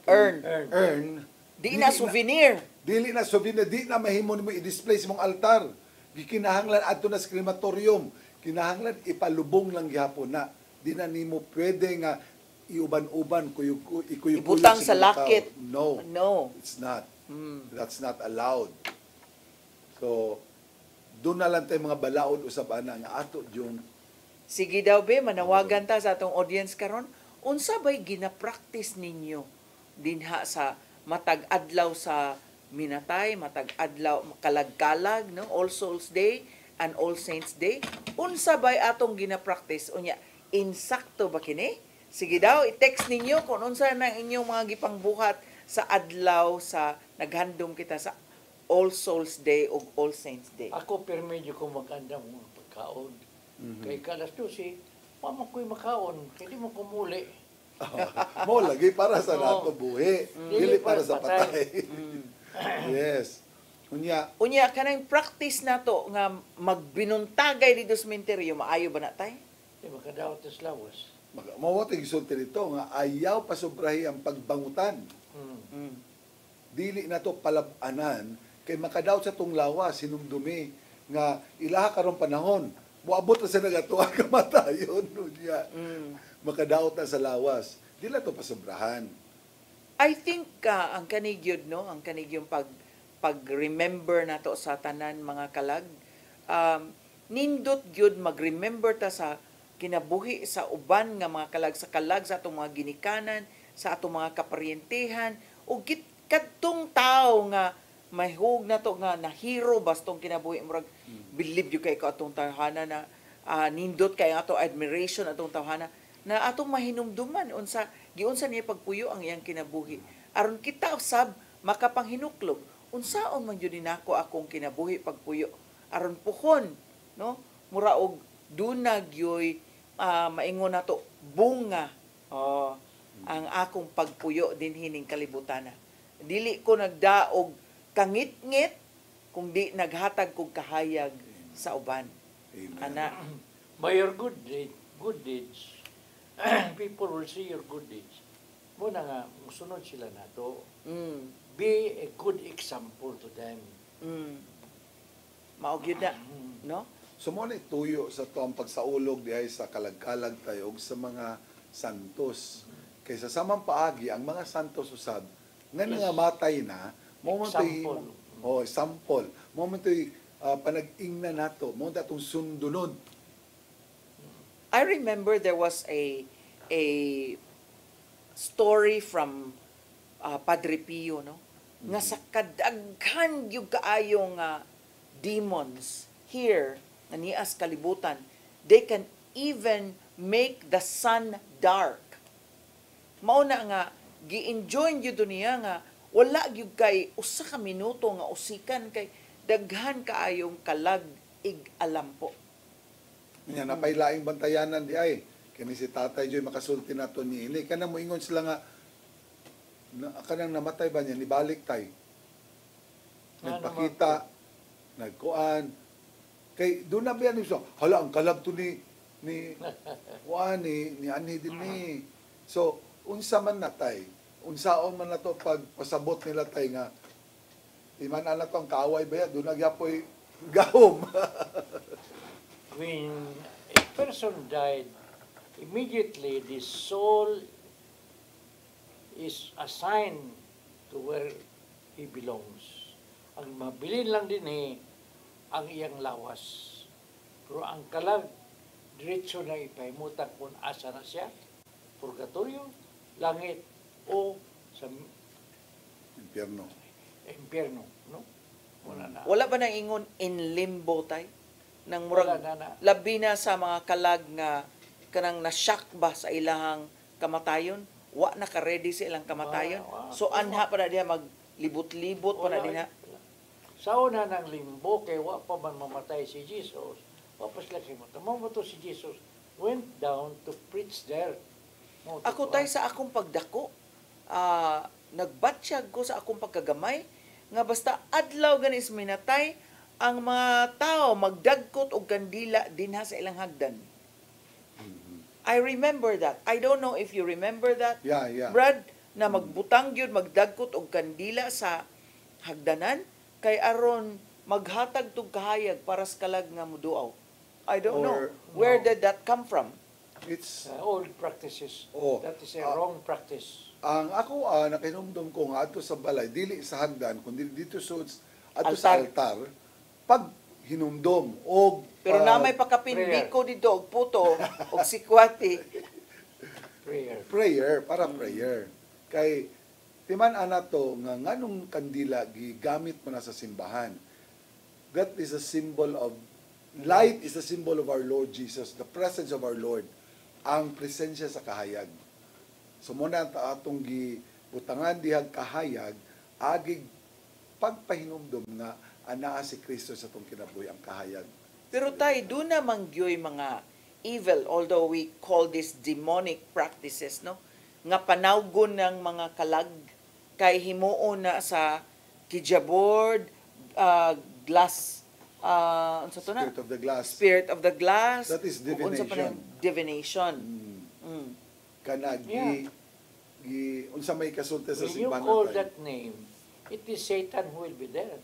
S13: urn.
S12: Di na souvenir.
S13: Dili na souvenir, di na mahimo nimo i-display sa mong altar. Gikinahanglan adto na sa crematorium. Kinahanglan ipalubong lang gihapon na. Di na nimo pwede nga iuban-uban ikuyog
S12: ibutang sa lakit.
S13: No. It's not. That's not allowed. So doon na lang tayo mga balaod usab ana nga ato yung
S12: Sige daw be, manawagan ta sa atong audience karon. Unsa ba'y gina-practice ninyo dinha sa matag adlaw sa Minatay, matag adlaw kalag-kalag, no? All Souls Day and All Saints Day. Unsa ba'y atong gina-practice? Unya, insakto ba kini? Sige daw, i-text ninyo kung unsa nang inyong mga gipangbuhat sa adlaw sa naghandom kita sa All Souls Day o All Saints Day.
S2: Ako permedyo ko mag-andam mga pagkaon. Kay kalas to si mama ko'y makaon, hindi mo kumuli.
S13: mo lagi para sa nato buhi. Dili para sa patay. Yes.
S12: Unya kanang practice nato nga magbinuntagay dito sa sementeryo, maayo ba na tay?
S2: Di makadawat sa lawas.
S13: Mawating sulti rito nga ayaw pasobrahi ang pagbangutan. Dili na to palabanan kay makadaot sa tong lawas hinumdumi nga ilaha karon panahon moabot na sa nagatuan kamatayon niya. Makadaot na sa lawas. Dili na to pasobrahan.
S12: I think ang kanigyod, no, ang kanigyong pag-remember nato sa tanan mga kalag, nindot gyud mag-remember ta sa kinabuhi sa uban nga mga kalag sa atong mga ginikanan, sa atong mga kaparyentehan o kadtong tao nga mahug na to nga nahiro bastong kinabuhi murag believe you kay ko atong tawhana na nindot kay ato admiration atong tawhana na atong mahinumduman giunsa niya pagpuyo ang iyang kinabuhi aron kita usab makapanghinuklog unsaon man jud nako akong kinabuhi pagpuyo aron puhon no mura og dunag yoy maingon nato bunga ang akong pagpuyo dinhi ning kalibutan. Dili ko nagdaog kangit-ngit kung di naghatag kog kahayag sa uban. Ana,
S2: by your good deeds, people will see your good deeds. Muna nga, musunod sila nato. Be a good example to them.
S12: Maog yun na, no?
S13: So mo na tuyo sa to ang pagsaulog dihay sa kalag-kalag tayo ug sa mga santos. Kaysa samang paagi ang mga santos usab nga nangamatay na mo man example. Mo man panag-ingna nato, mo atong sundunod.
S12: I remember there was a story from Padre Pio, no? Nga sa kadaghan yung kaayong demons here na nias kalibutan, they can even make the sun dark. Mao na nga gi-enjoy gyud niya nga wala gyud kay usa ka minuto nga usikan kay daghan kaayong kalag alampo.
S13: Nya napay laing bantayanan di ay kani si Tatay Joy makasulti nato ni ini kana mo ingon sila nga kanang namatay ba niya ni balik tay. Nagpakita nagkuan kay doon na biyan so hala ang kalag to ni ani din ni. So unsa man natay unsaon man nato pag pasabot nila tay nga di man ana to ang kaaway ba doon nagyapoy gahom.
S2: When a person died, immediately the soul is assigned to where he belongs. Ang mabilin lang din ang iyang lawas. Pero ang kalag, diretso na ipahimutan kung asa na siya, purgatorio, langit, o sa impyerno. No?
S12: Wala ba nang ingon in limbo tay? Nang murag labi na sa mga kalag nga kanang na-shock ba sa ilahang kamatayon? Wa na ka-ready sa ilang kamatayon? So anha pa na diha maglibot-libot pa na diha?
S2: Sa una ng limbo, kay wa pa man mamatay si Jesus, wapasla si Matamomoto si Jesus went down to preach there.
S12: Ako tay sa akong pagdako, nagbatsyag ko sa akong pagkagamay, nga basta adlaw ganis minatay, ang mga tao magdagkot og kandila dinha sa ilang hagdan. I remember that. I don't know if you remember that.
S13: Yeah.
S12: Brad, na magbutang gyud magdagkot og kandila sa hagdanan kay aron maghatag tug kahayag para sa kalag nga muduaw. I don't know. Where did that come from?
S13: It's
S2: old practices. That is a wrong practice.
S13: Ang ako nakinumdum ko nga adto sa balay dili sa hagdan kundi dito adto sa altar pag hinumdom og
S12: pero na may pakapindiko dito og puto og sikwati
S13: prayer kay timan ana to nga nganong kandila gigamit mo na sa simbahan. That is a symbol of light, is a symbol of our Lord Jesus, the presence of our Lord, ang presensya sa kahayag. So muna atong gibutangan dihag kahayag agig pagpahinumdom nga anaa si Kristo sa atong kinabuhi ang kahayag.
S12: Pero tay do na mangyoy mga evil, although we call this demonic practices, no? Nga panawgon ng mga kalag kay himuon na sa kijabord, glass, unsa to na?
S13: Spirit of the glass.
S12: Spirit of the glass.
S13: That is divination.
S12: Divination.
S13: Kana unsa may kasulti sa
S2: simbahan. When you call that name, it is Satan who will be there,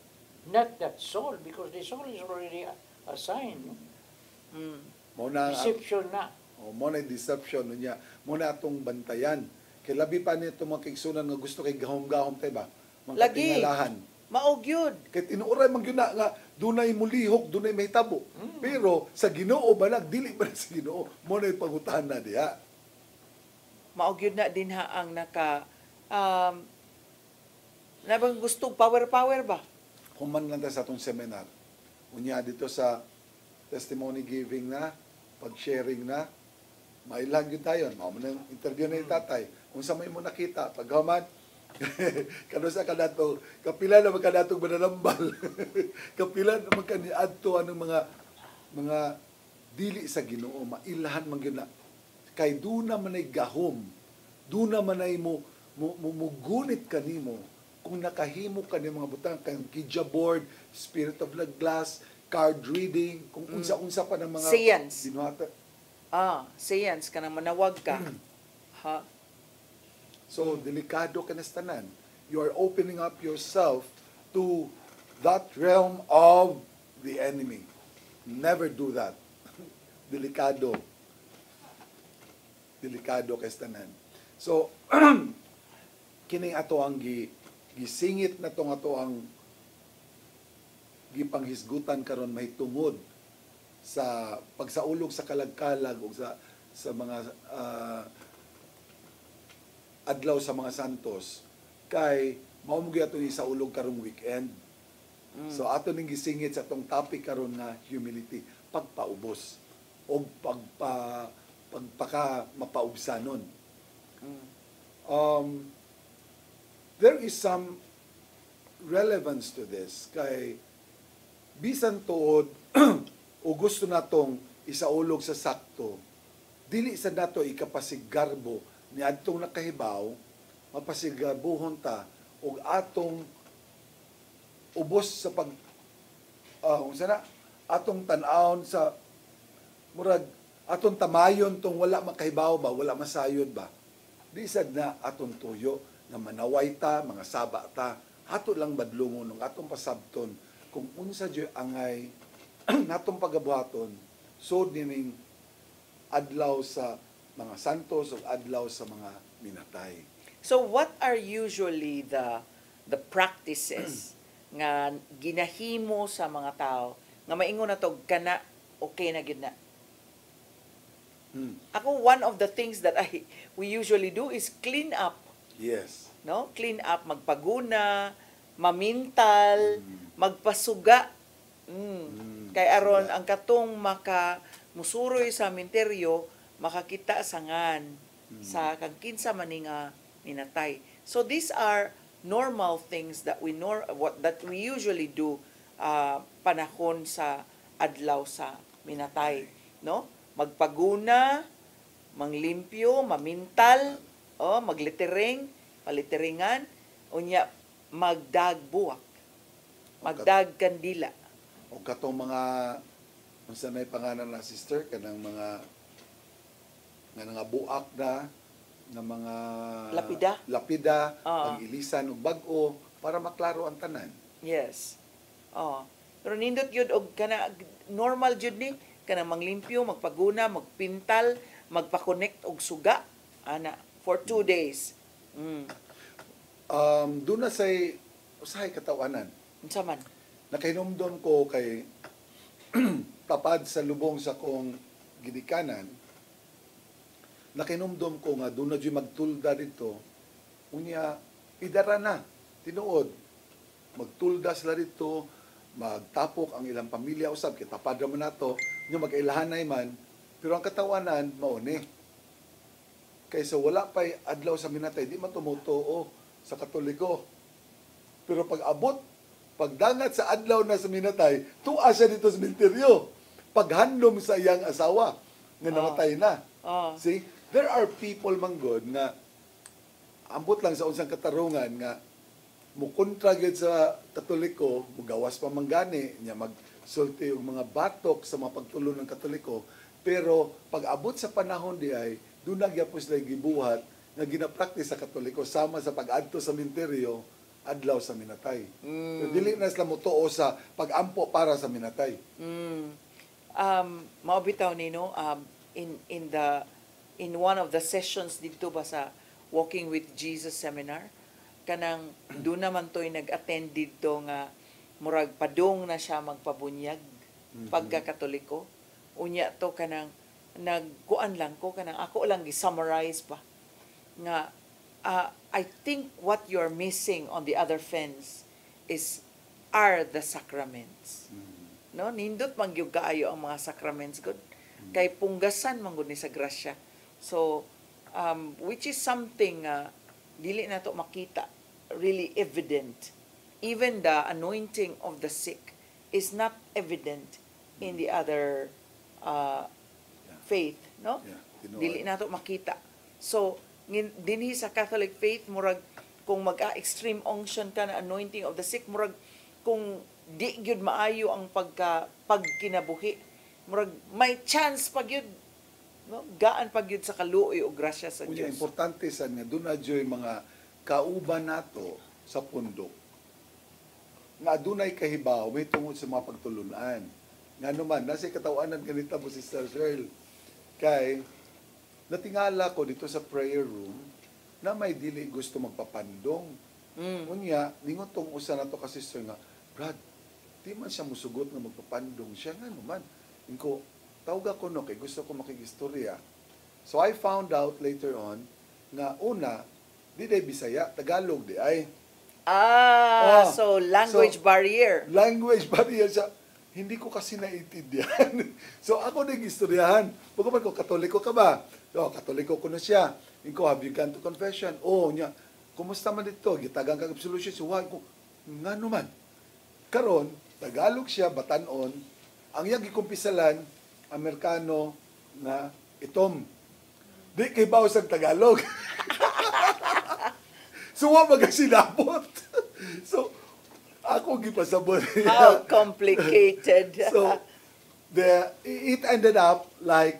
S2: not that soul, because the soul is already assigned. Deception na.
S13: Mo na deception niya. Mo na atong bantayan. Kay labi pa nito mga kaigsunan nga gusto kay gahom-gahom tay ba?
S12: Lagi. Maog yun.
S13: Kay tinuoray man gyud nga dunay mulihok, dunay mahitabo. Pero sa Ginoo ba dili ba sa Ginoo? Mo na pangutana diha.
S12: maog yun na din ha ang nabang gusto power ba?
S13: Human lang ta sa atong seminar. Unya dito sa testimony giving na, pag-sharing na, mailang yun tayo. Mao man ang interview na yung tatay. Kung sa may mo nakita, paghaman, kano sa kadato, kapila na magkadatong mananambal. Kapila na magkaniadto anong mga dili sa Ginoo, mailahan man gyud na. Kay duna man ay gahom, duna man ay mugunit kanimo kung nakahimo ka ni mga butang kang Ouija board, Spirit of the Glass, card reading, kung unsa-unsa pa ng mga
S12: Science.
S13: binuhata.
S12: Science ka na manawag ka. Ha?
S13: So, delikado ka na sa tanan. You are opening up yourself to that realm of the enemy. Never do that. Delikado. Delikado ka sa tanan. So, kining ato ang gisingit na tong ato ang gipanghisgutan karon mahitungod sa pagsaulog sa kalagkalag o sa mga adlaw sa mga santos kay mao mo gyud atong isaulog karong weekend. So ato ning gisingit sa atong topic karon nga humility, pagpaubos o pagpaka mapaubsanon. There is some relevance to this kay bisan tuod o gusto natong isaulog sa sakto, dili sa nato ikapasigarbo ni adtong nakahibaw, mapasigarbuhon ta og atong ubos sa atong tan-awon sa murag atong tamayon tong wala makahibaw ba, wala masayod ba. Di sad na atong tuyo na manaway ta, mga saba ta, ato lang badlungon ng atong pasabton kung unsa jud angay natong pagabuhaton so dining adlaw sa mga santos o adlaw sa mga minatay.
S12: So what are usually the practices nga ginahimo sa mga tao nga maingon na to kana okay na gid na? Ako, one of the things that we usually do is clean up.
S13: Yes.
S12: No? Clean up, magpaguna, mamintal, magpasuga. Kay aron ang katong musuroy sa minteryo, makakita sangan sa kang kinsa man nga minatay. So these are normal things that we usually do panahon sa adlaw sa minatay, no? Magpaguna, manglimpyo, mamintal, maglitering, paliteringan, unya magdagbuwak, magdag kandila.
S13: O katong mga unsa may pangalan na sister kanang mga buak na mga lapida pag-ilisan og bag-o para maklaro ang tanan.
S12: Yes. Pero nindot yun og kana normal jud ni kana manglimpyo, magpaguna, magpintal, magpa-connect og suga ana for 2 days.
S13: Doon na say usahay katawanan.
S12: Unsa man?
S13: Nakahinumdom ko kay tapad sa lubong sa kong gidikanan. Nakinumdom ko nga doon na dyan magtulda dito. Unya, idara na. Tinuod. Magtulda sila dito. Magtapok ang ilang pamilya usab. Kitapad naman na to. Unya, magkailahanay man. Pero ang katawanan, mauni. Kaysa wala pa'y adlaw sa minatay, di man tumutuo sa Katoliko. Pero pag abot, pagdangat sa adlaw na sa minatay, tuwa siya dito sa minteryo. Paghandom sa iyang asawa nga namatay na. See? There are people manggod nga ambot lang sa unsang katarungan nga mukontra gyud sa Katoliko, mugawas pa manggani nya magsulti og mga batok sa mga pagtulo ng Katoliko, pero pag abot sa panahon di ay dunag gyapon sila gibuhat nga ginapraktis sa Katoliko sama sa pag-adto sa minteryo adlaw sa minatay. So, dili na sila mutuo sa pag-ampo para sa minatay.
S12: Maubitaw nino in one of the sessions dito ba sa Walking with Jesus seminar, kanang doon naman to'y nag-attend dito nga murag padung na siya magpabunyag pagka-Katoliko. Unya to kanang nagkuan lang ko kanang ako lang gi-summarize pa nga I think what you're missing on the other fence are the sacraments. No, nindot man gyud kaayo ang mga sacraments gud. Kay punggasan man gud ni sa grasya. So which is something dili nato makita really evident. Even the anointing of the sick is not evident in the other faith, no? Dili nato makita. So dinhi sa Catholic faith murag kung mag-extreme unction ka na anointing of the sick, murag kung di gyud maayo ang pagkinabuhi, murag may chance pag yun, no? Gaan pag yun sa kaluoy o grasya sa
S13: Unya,
S12: Dios.
S13: importante sa nga doon na dyo'y mga kauban nato sa pundok nga adunay kahibaw may tungod sa mga pagtulunan. Nga naman, nasa katawanan ganita mo si Sister Cheryl, kay natingala ko dito sa prayer room na may dili gusto magpapandong. Unya, ningon tong usa na to ka sister nga, Brad, di man siya musugot nga magpapandong siya nga naman. Inko, tawag ako no, kay gusto ko makigistorya. So I found out later on nga una, di day Bisaya, Tagalog di ay.
S12: So language barrier.
S13: Language barrier siya. Hindi ko kasi naiintindihan. So ako nag-istoryahan. Pagkaman ko, Katoliko ka ba? So, Katoliko ko na siya. Inko, have you gone to confession? Niya, kumusta man dito? Gitagang kag absolution. So, ko, nga naman. Karon, Tagalog siya, Batanon. Ang iyang gikumpisalan, Amerikano na itom. Di kay bawas ang Tagalog. So, magasinabot. So, ako gipasabot.
S12: How complicated.
S13: So, it ended up like,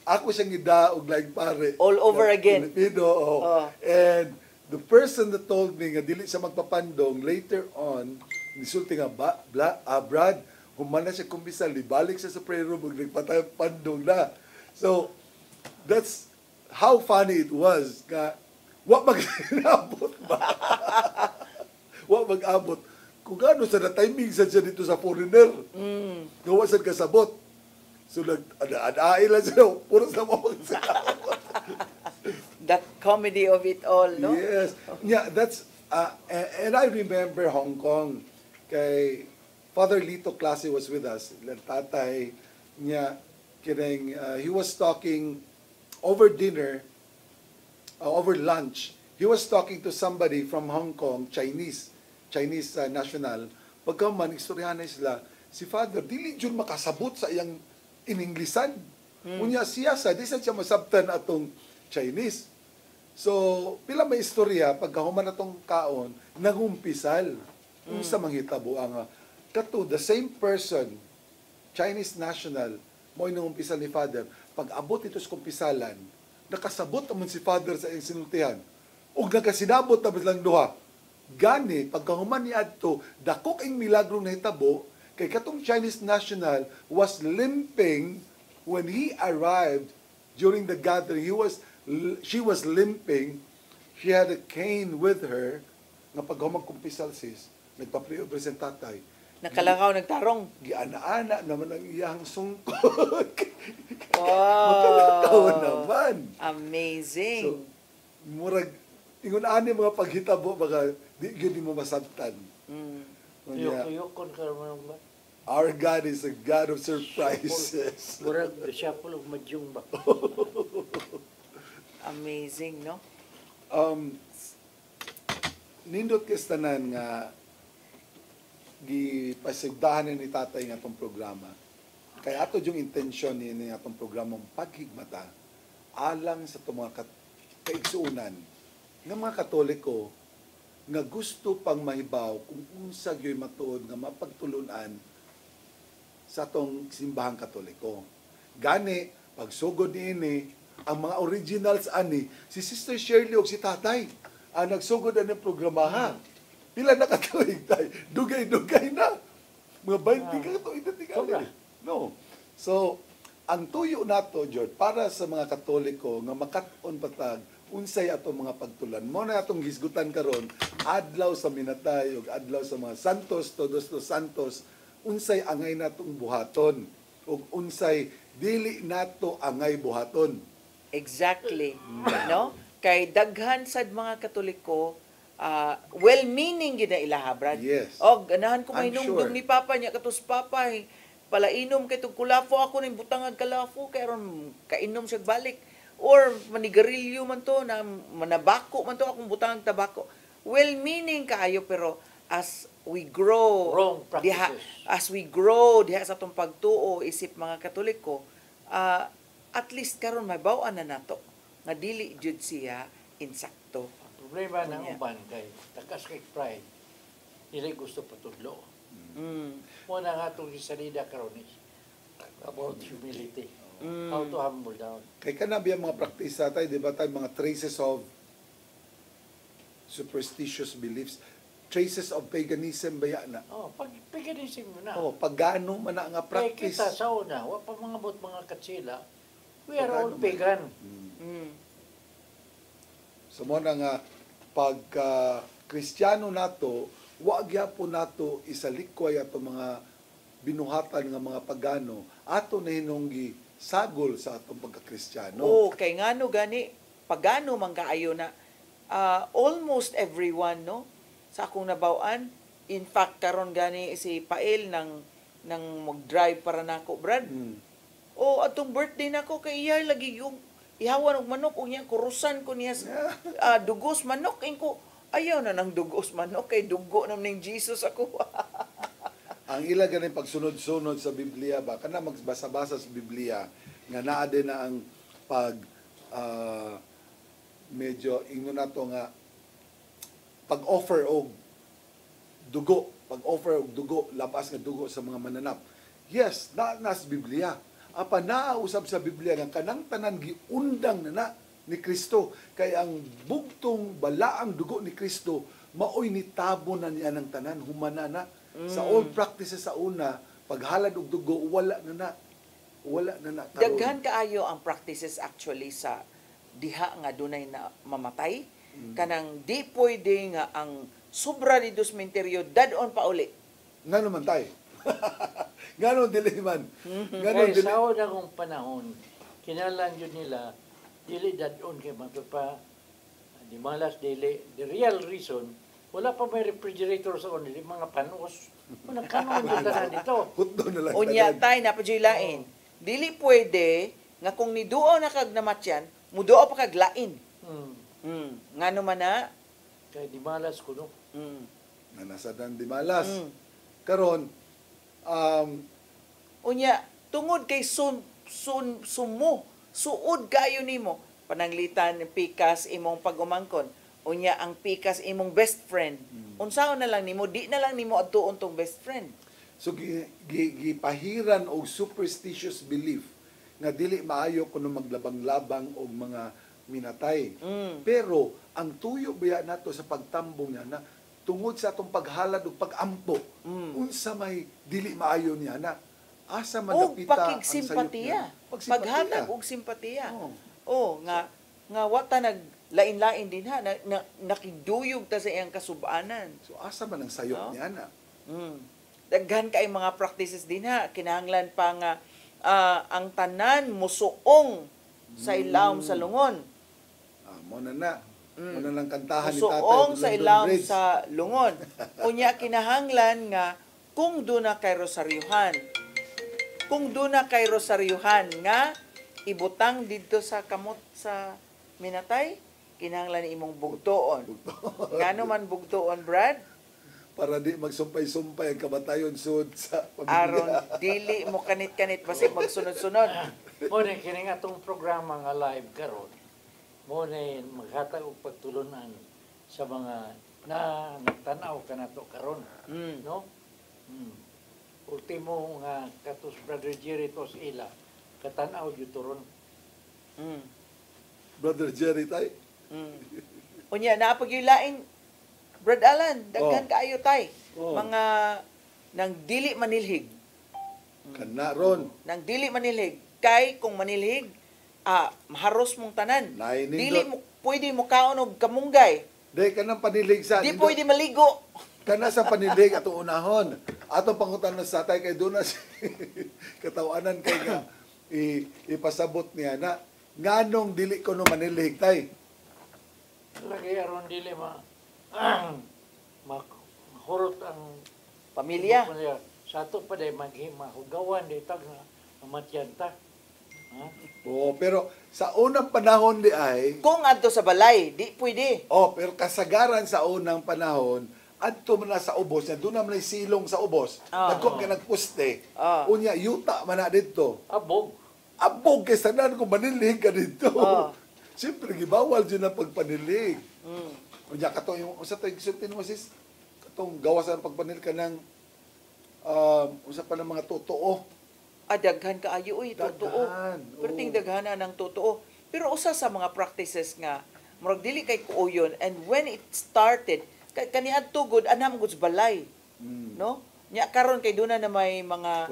S13: ako siyang idaog like pare.
S12: All over again.
S13: Filipino. And the person that told me nga dili siya magpapandong, later on, nisulti nga, Brad, humana siya kumbisal, balik siya sa prayer room, nagpapandong na. So, that's how funny it was. Wa mag-abot ba? Wa mag-abot. Kung gano'n sa na-timing sa siya dito sa foreigner, gawa sa kasabot. So, nag-adaay lang siya, puro sa mga
S12: That comedy of it all, no?
S13: Yes. Yeah, that's, and I remember Hong Kong, kay Father Lito Clase was with us, tatay niya, he was talking over dinner, over lunch, he was talking to somebody from Hong Kong, Chinese national. Pagka man, istoryahan na sila, si Father, dili dyan makasabot sa iyang in-Inglesan. Unya siya di siya masabtan atong Chinese. So, pila may istorya, pagkahuman atong kaon, nagumpisal. Sa manghitabo ang kato, the same person, Chinese national, mo inumpisal ni Father, pag abot ito sa kumpisalan, nakasabot naman si Father sa iyang sinultihan. O nakasinabot na lang duha. Gani, pagkahuman ni Adto, dakok ang milagro na hitabo, kay katong Chinese national was limping when he arrived during the gathering. She was limping. She had a cane with her. Nga pagkahuman kumpisal sis, nagpa-pray-over sa tatay.
S12: Nakalakaw, nagtarong.
S13: Giana-ana naman ang iyang sungkot.
S12: Wow.
S13: Makalakaw naman.
S12: Amazing.
S13: So, murag, ingon-ani mga paghitabo, baka di mo masabtan.
S2: Yuk-yukon ka naman ba?
S13: Our God is a God of surprises.
S2: Murag, siya po lang madyong ba?
S12: Amazing, no?
S13: Nindot kastanan nga gipasigdahan ni tatay nga itong programa. Kaya ato yung intensyon ni atong programang paghigmata alang sa itong mga kaigsuunan ng mga Katoliko nga gusto pang mahibaw kung unsa gyoy matuod nga mapagtulunan sa atong simbahang Katoliko. Gani, pagsugod niini, ang mga originals ani, si Sister Shirley o si tatay, ang nagsugod na ng programahan. Pila na katuig tayo? Dugay-dugay na. Mga 20 ka ito, ititingali. No. So, ang tuyo nato, George, para sa mga Katoliko nga makaton patag, unsay ato mga pagtulan. Mo na atong hisgutan karon adlaw sa minatay ug adlaw sa mga santos, todos los santos, unsay angay natong buhaton ug unsay dili nato angay buhaton.
S12: Exactly. No? Kay daghan sad mga Katoliko, well-meaning gid na ilaha, Brad.
S13: Yes.
S12: Og ganahan ko
S13: I'm
S12: mainumdum
S13: sure.
S12: ni Papa niya katus Papa, palainom kay tug kulafo ako ning butangag kalafo kay aron kainom siya balik. Or manigarilyo man to, na manabako man to akong butangag tabako. Well-meaning kaayo, pero as we grow
S2: Wrong
S12: diha,
S2: practices.
S12: as we grow diha sa atong pagtuo isip mga Katoliko, at least karon mabaw-an na nato nga dili jud siya insakto.
S2: Problema ng
S12: Unya.
S2: uban kay takas kay pride. Dili gusto patudlo.
S12: Mm.
S2: Mo na nga itong isalida karon is about humility.
S12: Mm.
S2: How to humble down.
S13: Kay kanabi ang mga practice tayo, di ba tayo mga traces of superstitious beliefs, traces of paganism baya na.
S2: Oh, pag paganism mo na.
S13: Oh, pagano man na nga
S2: Kaya
S13: practice.
S2: kita sa una, wa pa mga bot mga katsila, we are all
S13: Pagano man.
S2: pagan.
S12: Mm.
S13: So mo na nga pagka Kristiyano nato, wa gyapon nato isalikway ato mga binuhatan nga mga pagano ato na hinunggi sagol sa atong pagka-Kristiyano.
S12: Oh, kay ngano gani pagano man kaayo na almost everyone, no, sa akong nabaw-an. In fact, karon gani si Pael nang mag-drive para nako, Brad. O atong birthday nako kay iya lagi yung ihawan og manok unya kurusan ko niya dugos manok ko. Ayaw na ng dugos manok kay dugo na ning Jesus ako.
S13: Ang ila ganing pagsunod-sunod sa Biblia ba kana magbasa-basa sa Biblia nga naa din na ang pag medyo ingno nato nga pag-offer og dugo, labas nga dugo sa mga mananap. Yes, naa sa Biblia. Apa nausab sa Biblia nga kanang tanan giundang na ni Kristo kay ang bugtong balaang dugo ni Kristo maoy nitabo na niya ng tanan humana na. Sa old practices sa una, paghalad og dugo wala na karon.
S12: Daghan kaayo ang practices actually sa diha nga dunay na mamatay. Kanang di pwede nga ang sobra dito sa sementeryo dadon pa uli.
S13: Nga naman tayo. Ganon dili man.
S2: Kaya sa una kong panahon, kinalang yun nila, dili dadon kay matupa, di malas dili. The real reason, wala pa may refrigerator sa una, di mga panos. Unang kanon yung tanan dito.
S13: Putdo na lang.
S12: Unya tay na lain. Dili pwede nga kung niduo na kag namatyan, muduo pa kag lain. Ngano man na?
S2: Kaya di malas ko no.
S13: Na nasa dan di malas. Karon
S12: Unya tungod kay sumo, suod kayo nimo pananglitan pikas imong pagumangkon. Unya ang pikas imong best friend. Unsaon na lang nimo, di na lang nimo adtuon tong best friend.
S13: So gipahiran og superstitious belief nga dili maayo kuno maglabang-labang og mga minatay. Pero ang tuyo biya nato sa pagtambong niya na tungod sa atong paghalad og pag-ampo, unsa may dili maayo niya na asa man dapita ang
S12: pakigsimpatiya. Paghatag og simpatiya. Nga wata lain-lain din ha, nakiduyog ta sa iyang kasubanan.
S13: So asa man ang sayop niya na?
S12: Daghan kay mga practices din ha, kinahanglan pa nga ang tanan musuong sa ilawom sa lungon.
S13: Mo na lang kantahan ni tatay.
S12: Musuong sa ilawom sa lungon. Unya kinahanglan nga kung doon na kay rosaryuhan, nga ibutang dito sa kamot sa minatay, kinahanglan imong bugtoon. Ngano man bugtoon, Brad?
S13: Para di magsumpay-sumpay ang kamatayon sud sa pamilya.
S12: Aron dili mo kanit-kanit basi magsunod-sunod.
S2: Mo na kini nga tong programa nga live karon. Mo na maghatag og pagtulunan sa mga nagtanaw kanato karon, no? Ultimo nga katus Brother Jerry tos ila katanaw gyud turon.
S13: Brother Jerry tay.
S12: Unya naa pag yung laing Brad Alan, daghan kaayo tay. Mga nang dili manilhig.
S13: Kana ron.
S12: Nang dili manilhig kay kung manilhig, maharos mong tanan. Dili mo pwede mo kaon og kamunggay.
S13: Dahil kanang panilig sa...
S12: Di pwede maligo.
S13: Kana sa panilig ato unahon. Ato pangutan sa tatay kay doon na katawanan kay nga ipasabot niya na nganong dili ko no manilig tay.
S2: Lagi aron dili mahurot ang
S12: Pamilya.
S2: Sa ato pa day maghimahugawan day tag na namatyan ta. Ha?
S13: Oo, pero sa unang panahon di ay,
S12: Kung adto sa balay, di pwede.
S13: pero kasagaran sa unang panahon, adto man na sa ubos, na doon naman ay silong sa ubos, nagkong ka nagpuste, unya, yuta man na dito.
S2: Abog.
S13: Abog kay sanan kung manilig ka dito. Siyempre, gibawal dyan ang pagpanilig. Unya, katong yung, usa to, gisultin mo sis, katong gawasan pagpanilig ka ng, usa pa ng mga totoo.
S12: Daghan kaayo uy, totoo. Pero ting daghana ng totoo. Pero usa sa mga practices nga, murag dili kay kuoyon, and when it started, kaniadto gud anam gud balay. No? Nya karon kay duna na may mga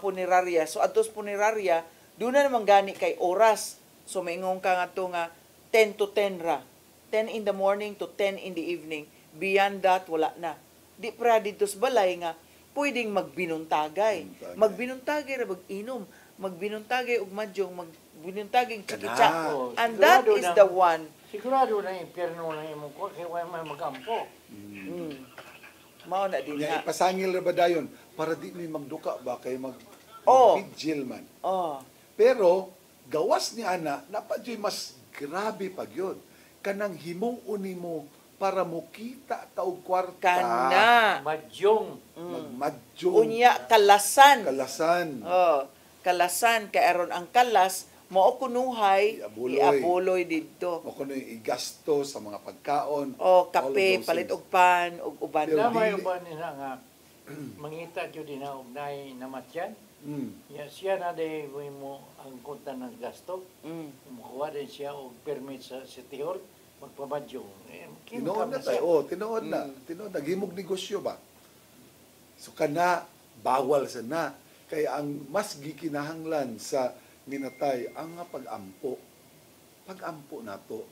S12: punerarya. So adtos punerarya, duna naman gani kay oras. So maingong ka nga to nga 10 to 10 ra. 10 in the morning to 10 in the evening. Beyond that wala na. Di pra dito sa balay nga pwedeng magbinuntagay. Magbinuntagay ra mag-inom, magbinuntagay og madyong, magbinuntagay chikicha. And that is the one.
S2: Sigurado na impyerno na imong ko kay way may magampo.
S12: Mao na din
S13: Nga,
S12: ha.
S13: ipasangil ra ba dayon para di ni magduka ba kay vigil man. Pero gawas ni ana napadyoy mas grabe pag yun. Kanang himuon nimo para mo kita ka og kwarta.
S12: Kana.
S2: Madyong.
S13: Madyong.
S12: Unya, kalasan.
S13: Kalasan.
S12: Kalasan. Kaya aron ang kalas, mao kunuhay, iabuloy dito.
S13: O kuno igasto sa mga pagkaon.
S12: Kape, palit og pan, og uban.
S2: May uban nila nga, mangita dyo din na og namatyan. Siya na day mo ang kunta ng gasto. Mukuha din siya og permit sa City Hall. Magpamadyong.
S13: Tinood na tayo. Tinood na. Tinood na. Gimog negosyo ba? So kana, bawal sa na. Kaya ang mas gikinahanglan sa minatay, ang pag-ampo. Pag-ampo na to.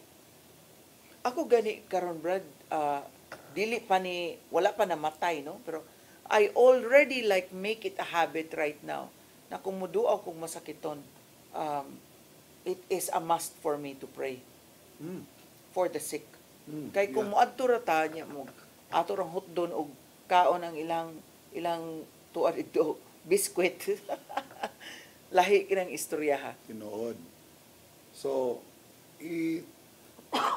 S12: Ako gani, karon Brad, dili pa ni, wala pa namatay, no? Pero I already like make it a habit right now na kung muduaw kung masakiton, it is a must for me to pray. For the sick. Kay kung moadto ra ta nya mo ato rang hotdon og kaon ang ilang tuad ito biskwit. Lahi kinang istorya ha.
S13: Tinuod. So it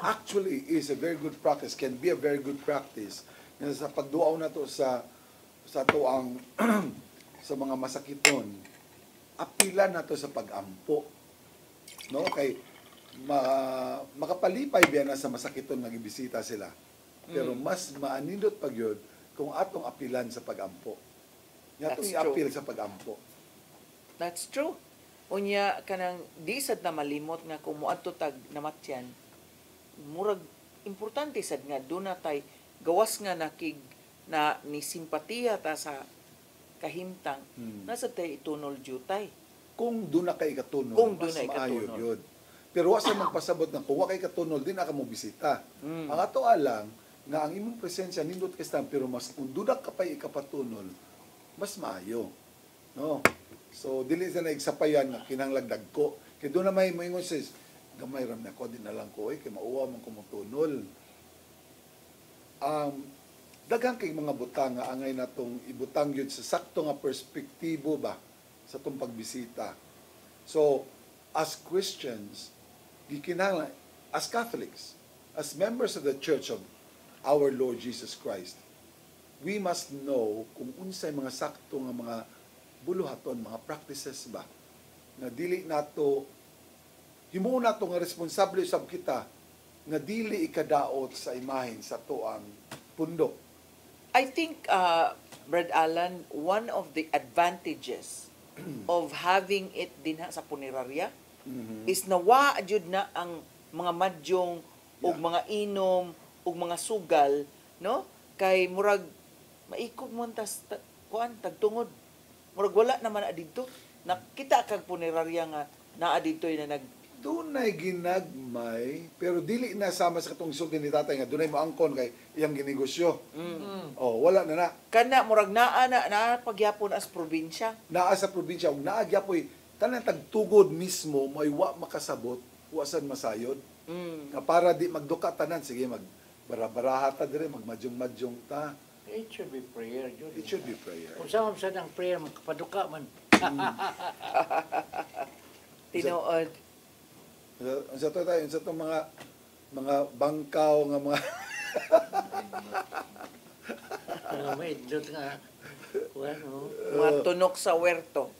S13: actually is a very good practice, can be a very good practice. Sa pagduaw na to sa to ang sa mga masakiton, apila na to sa pag-ampo. No? Kay makapalipay biya na sa masakiton nagibisita sila. Pero mas maanindot pag yun kung atong apilan sa pag-ampo. Atong i-apil sa pag-ampo.
S12: That's true. Unya kanang di sad na malimot nga kung moadto tag namatyan, murag importante sad nga do na tay gawas nga nakig na ni simpatiya ta sa kahimtang. Nasa tay itunol jutay.
S13: Kung do na kay katunol, mas maayo yun. Pero wasa magpasabot na kung wa kay katunol, din aka mo bisita. Ang ato alang, nga ang imong presensya nindot kay stam, pero mas kung dudak ka pa ikapatunol, mas maayo. No? So, dili sa naigsapayan nga kinanglagdag ko. Kaya doon na may moingon sis, gamay ram na ko, din na lang ko, kaya mauwa mong kumutunol. Daghang kay mga butang nga angay natong ibutang yun sa sakto nga perspektibo ba sa itong pagbisita. So, as Christians, gikinahanglan, as Catholics, as members of the Church of our Lord Jesus Christ, we must know kung unsay mga sakto nga mga buluhaton, mga practices ba, na dili nato, himuon nato nga responsable sab kita, nga dili ikadaot sa imahen sa tuang pundok.
S12: I think, Brad Alan, one of the advantages of having it din sa punerarya is nawa jud na ang mga madyong ug mga inom ug mga sugal, no? Kay murag maikog mo tas kuan tagtungod. Murag wala naman adito. Nakita kag punerarya nga naa ditoy na nag
S13: dunay ginagmay pero dili na sama sa katong sulti ni tatay nga dunay moangkon kay iyang ginegosyo. Wala na.
S12: Kana murag naa pagyapon as probinsya.
S13: Naa sa probinsya ug naa gyapoy tanan tagtugod mismo may wa makasabot, wasan masayod. Nga para di magduka tanan, sige, magbara-baraha ta dire, magmadyong-madyong ta.
S2: It should be prayer, Jud.
S13: It should be prayer.
S2: Kung saan ang prayer, magkapaduka man.
S12: Tinuod.
S13: Sa to tayo, sa to mga bangkaw nga mga
S2: Mga maidlot nga. Ano?
S12: Mga tunok sa werto.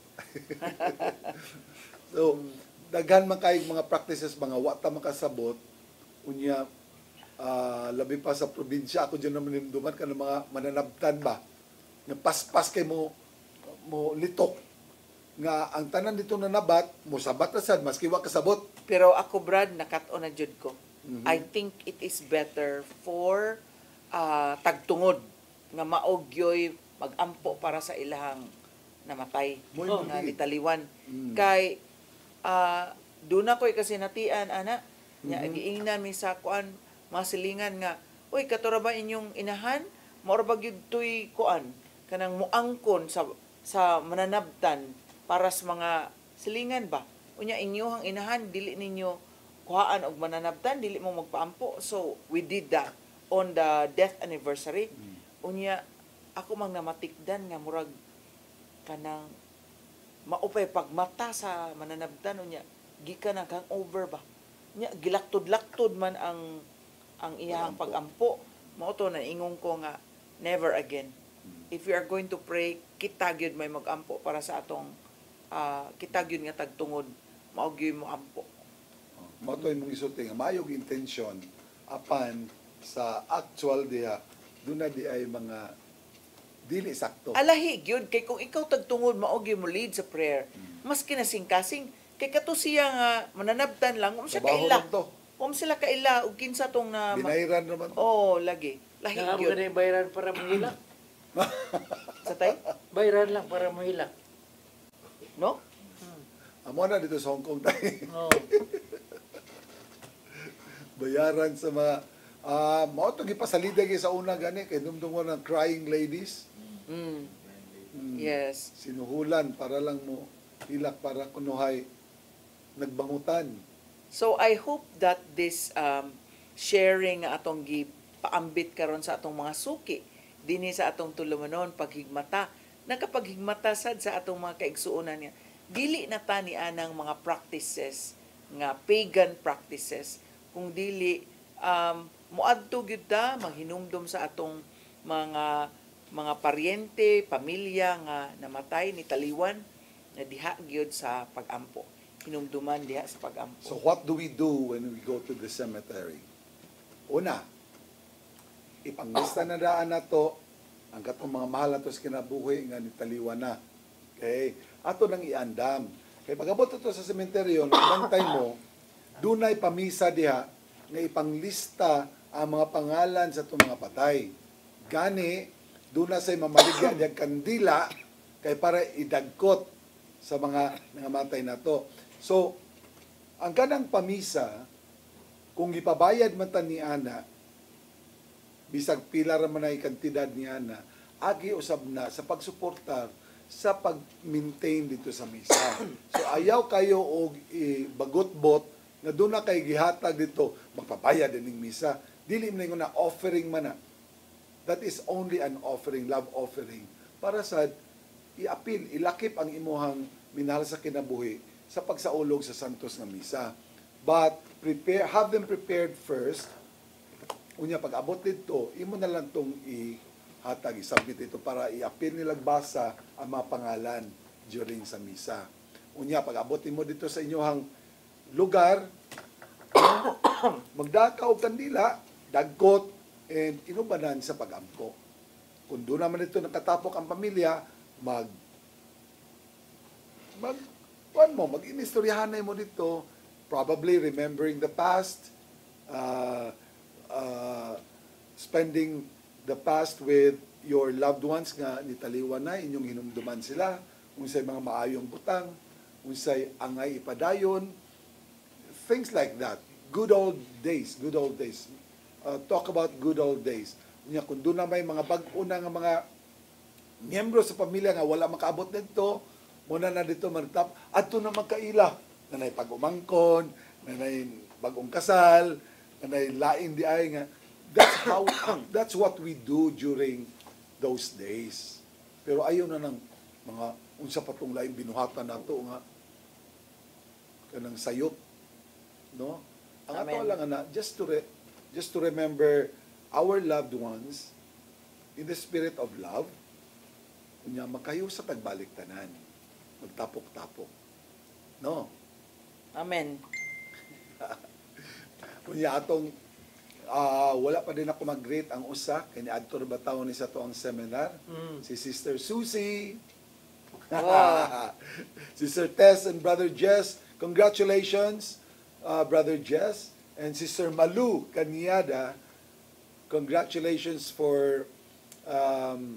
S13: So, daghan man kayong mga practices, mga wata makasabot, unya, labi pa sa probinsya, ako dyan naman duman ka ng mga mananabtan ba, nga paspas kay mo litok, nga ang tanan dito na nabat, mo sabat na sad, maski wa kasabot.
S12: Pero ako, Brad, nakat-o na jud ko. I think it is better for tagtungod nga maogyoy magampo para sa ilahang namatay nga nitaliwan. Kay doon ako'y kasi natian, ana, nya giingnan mi sa kuan, masilingan nga, uy, katura ba inyong inahan? Maura ba gyud tuy kuan, kanang muangkon sa mananabtan para sa mga silingan ba? Unya, inyohang inahan, dili ninyo kuhaan og mananabtan, dili mo magpaampo. So, we did that on the death anniversary. Unya, ako mang namatikdan nga murag kanang maupay pagmata sa mananabtan, unya gikan ang hangover ba, nya gilaktod-laktod man ang iyang pagampo. Mao to na ingong ko nga never again. If we are going to pray, kita gyud may magampo para sa atong kita gyud nga tagtungod mao gyud mo ampo.
S13: Mao to imong isulti nga mayog intention apan sa actual diha duna di ay mga dili sakto.
S12: Alahi gyud kay kung ikaw tagtungod mao gyud mo lead sa prayer, mas kinasing-kasing kay kato siya nga mananabtan lang, siya kaila. Sila kaila ug kinsa tong na
S13: binayran naman.
S12: Oh, lagi. Lahi gyud.
S2: Nga bayran para mahila.
S12: Sa tay?
S2: Bayran lang para mahila.
S12: No?
S13: Amo na dito sa Hong Kong tayo.
S2: No.
S13: Bayaran sa mga mao to gipasalida sa una gani kay dumdungon ng crying ladies.
S12: Yes.
S13: Sinuhulan para lang mo hilak para kunuhay nagbangutan.
S12: So I hope that this sharing nga atong gipaambit karon sa atong mga suki dinhi sa atong tulumanon paghigmata, nakapaghigmata sad sa atong mga kaigsuonan niya. Dili na ta ni anang mga practices nga pagan practices, kung dili muadto gyud ta maghinumdom sa atong mga paryente, pamilya nga namatay ni taliwan na diha gyud sa pagampo. Hinumduman diha sa pagampo.
S13: So what do we do when we go to the cemetery? Una, ipanglista na daan na to ang katong mga mahal nato sa kinabuhi nga nitaliwan na. Okay? Ato nang iandam. Kay pagabot ito sa sementeryo, nabantay mo, dunay pamisa diha nga ipanglista ang mga pangalan sa itong mga patay. Gani, doon na sa'y mamaligya niyang kandila kay para idagkot sa mga nangamatay na to. So, ang kanang pamisa, kung ipabayad man ta ni Ana, bisag pila ra man ay kantidad ni Ana, agi usab na sa pagsuportar sa pag-maintain dito sa misa. So, ayaw kayo og bagot-bot na doon na kay gihatag dito, magpapayad din ng misa. Dili mo na offering man na. That is only an offering, love offering. Para sa iapil, ilakip ang imuhang minahal sa kinabuhi sa pagsaulog sa santos nga misa. But have them prepared first. Unya pag abot dito, imo na lang tong ihatag, isubmit ito para iapil nilang basa ang mga pangalan during sa misa. Unya pag abot mo dito sa inyong lugar, magdakaw kandila, dagkot, and inubanan sa pagampo. Kung doon naman ito nakatapok ang pamilya, mag-inistoryahan na mo dito, probably remembering the past, spending the past with your loved ones nga nitaliwan na, inyong hinumduman sila, unsay mga maayong butang, unsay angay ipadayon, things like that. Good old days. Talk about good old days. Kung doon na may mga bag-una nga mga miyembro sa pamilya nga wala makaabot nito, muna na dito magtap, adto na magkaila. Nanay pag-umangkon, nanay bagong kasal, kanay lain di ay nga. That's what we do during those days. Pero ayaw na ng mga unsa pa tong lain binuhatan nato nga kanang sayop, no? Ang ato
S12: Amen.
S13: lang ana just to remember our loved ones in the spirit of love. Unya makayo sa tagbalik tanan. Magtapok-tapok. No?
S12: Amen.
S13: Unya atong wala pa din ako mag-greet ang usa kay niadto ra bataw ni sa tuang seminar, si Sister Susie.
S12: Wow.
S13: Sister Tess and Brother Jess, congratulations, Brother Jess, and Sister Malu Kanyada, congratulations for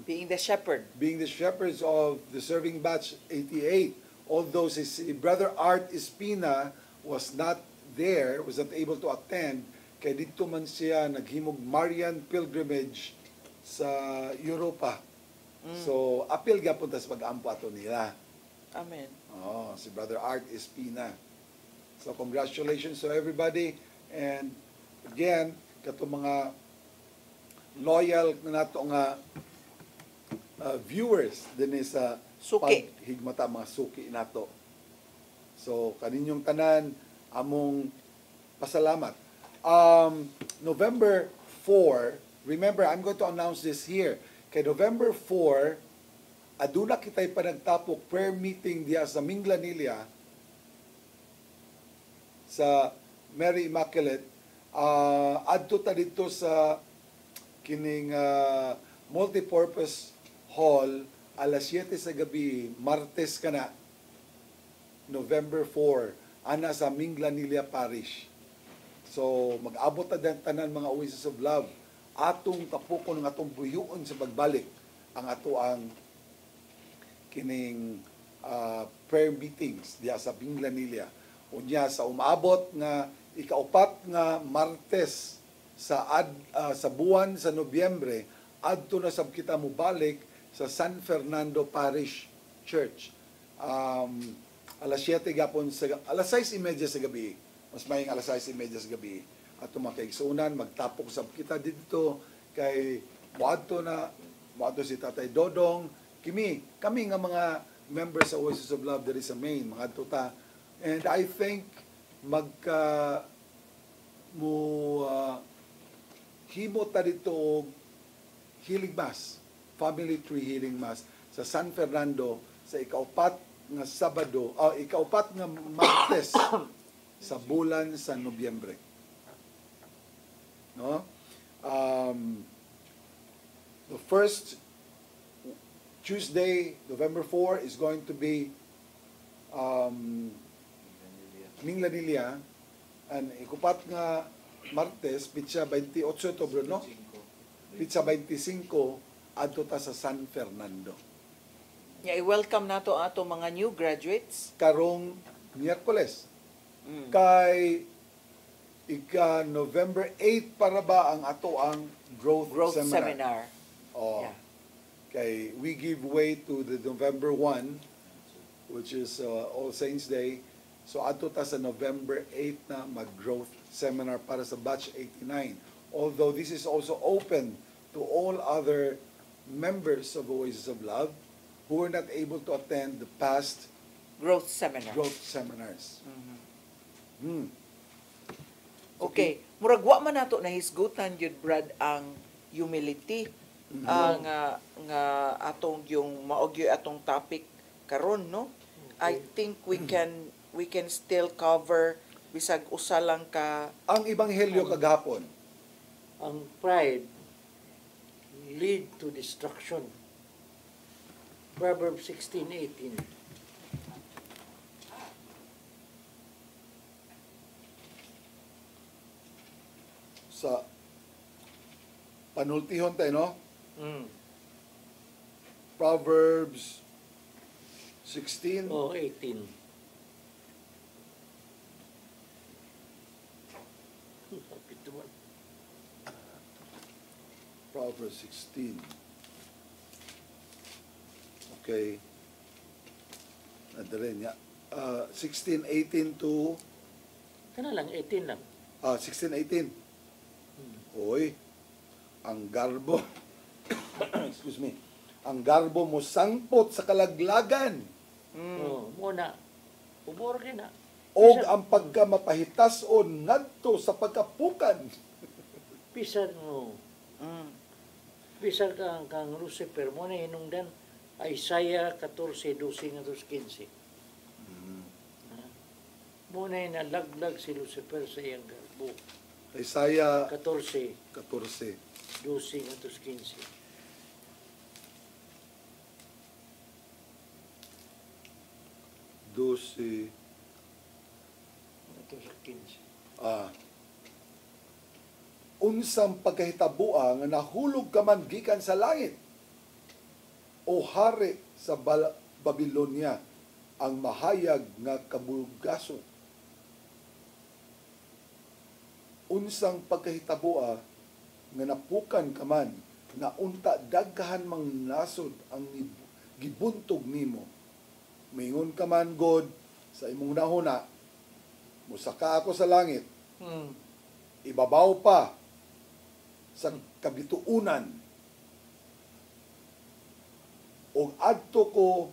S12: Being the shepherd.
S13: being the shepherds of the serving batch 88. Although si Brother Art Espina was not able to attend, kay dito man siya naghimog Marian pilgrimage sa Europa. So, apil gyapon ta sa pag-ampo ato nila.
S12: Amen.
S13: Oh, si Brother Art Espina. So, congratulations to everybody. And again, kato mga loyal na nato nga viewers din sa
S12: Suki.
S13: paghigmata mga suki nato. So, kaninyong tanan, among pasalamat. November 4, remember, I'm going to announce this here. Kay November 4, aduna kitay panagtapok prayer meeting diya sa Minglanilla sa Mary Immaculate. Adto ta dito sa kining multipurpose hall alas 7 sa gabi, Martes kana, November 4, ana sa Minglanilla Parish. So, mag-abot na din tanan mga Oasis of Love. Atong tapukon ng atong buyuon sa pagbalik ang ato ang kining prayer meetings diya sa Minglanilla. Unya sa umabot nga ikaupat nga Martes sa buwan sa Nobyembre, adto na sab kita mo balik sa San Fernando Parish Church. Alas 7 gapon alas 6:30 sa gabi. Mas maying alas 6:30 sa gabi. At makaigsunan, magtapok sab kita dito kay moadto si Tatay Dodong, kami nga mga members sa Oasis of Love diri sa Maine, mga tuta. And I think himo ta dito og healing mass, family tree healing mass sa San Fernando sa ikaupat nga Sabado, ikaupat nga Martes sa bulan sa Nobyembre. No? The first Tuesday, November 4, is going to be Minglanilla, and ikupat nga Martes, pitsa 28 Oktubre, no? Pitsa 25, adto ta sa San Fernando.
S12: Yeah, i-welcome nato ato mga new graduates.
S13: Karong Miyerkules. Kay November 8 para ba ang ato ang growth seminar. Oh.
S12: Yeah.
S13: Kay we give way to the November 1, which is All Saints Day. So ato ta sa November 8 na mag-growth seminar para sa batch 89. Although this is also open to all other members of Oasis of Love who were not able to attend the past
S12: growth seminars. Okay, murag wa man nato nahisgutan jud Brad ang humility nga atong yung maogyo atong topic karon, no? I think we can still cover bisag usa lang ka
S13: ang ebanghelyo kagahapon.
S2: Ang pride lead to destruction. Proverbs 16:18.
S13: Sa panultihon tayo, no? Proverbs 16.
S2: 18.
S13: Proverbs 16. Okay. Nadali niya. 16:18 to...
S2: Kana lang, 18 lang.
S13: 16:18. Oy, ang garbo, excuse me, ang garbo mo sangpot sa kalaglagan.
S2: Muna, umor na.
S13: Og ang pagkamapahitason ngadto sa pagkapukan.
S2: Pisan mo. Pisan kang Lucifer mo na hinungdan Isaiah 14:12-15. Muna nalaglag si Lucifer sa iyang garbo.
S13: Isaiah
S2: 14.
S13: 12. 12.
S2: Ito sa 15.
S13: Unsang pagkahitaboa nga nahulog ka man gikan sa langit, o hari sa Babylonia, ang mahayag nga kabulgason. Unsang pagkahitaboa nga napukan ka man, na unta daghan mang nasod ang gibuntog nimo. Mingon ka man, God, sa imong nahuna, musaka ako sa langit, ibabaw pa sa kabituunan, o adto ko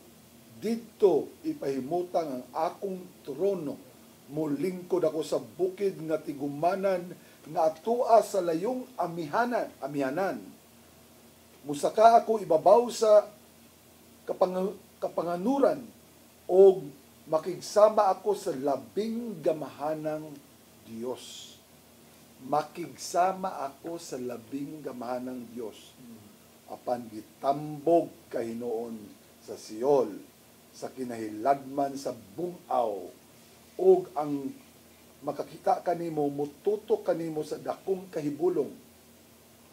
S13: didto ipahimutang ang akong trono, mulingkod ako sa bukid nga tigumanan nga atua sa layong amihanan. Musaka ako ibabaw sa kapanganuran, o makigsama ako sa labing gamahanang Diyos. Makigsama ako sa labing gamahanang Diyos. Apan gitambog kahinoon sa Siol, sa kinahiladman sa bungaw, og ang makakita kanimo, mututok kanimo sa dakong kahibulong,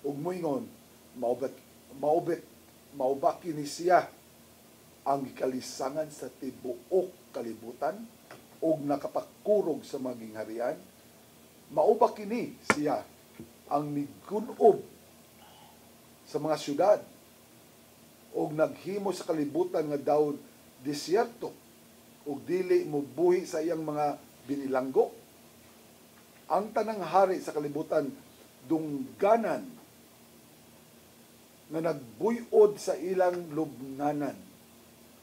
S13: ug moingon, mauba kini siya ang gikalisangan sa tibuok kalibutan, og nakapakurog sa maging harian. Mauba kini siya ang migunob sa mga syudad, og naghimo sa kalibutan nga daw disyerto, og dili mo buhi sa iyang mga binilanggo. Ang tanang hari sa kalibutan dungganan nga nagbuyod sa ilang lubnganan.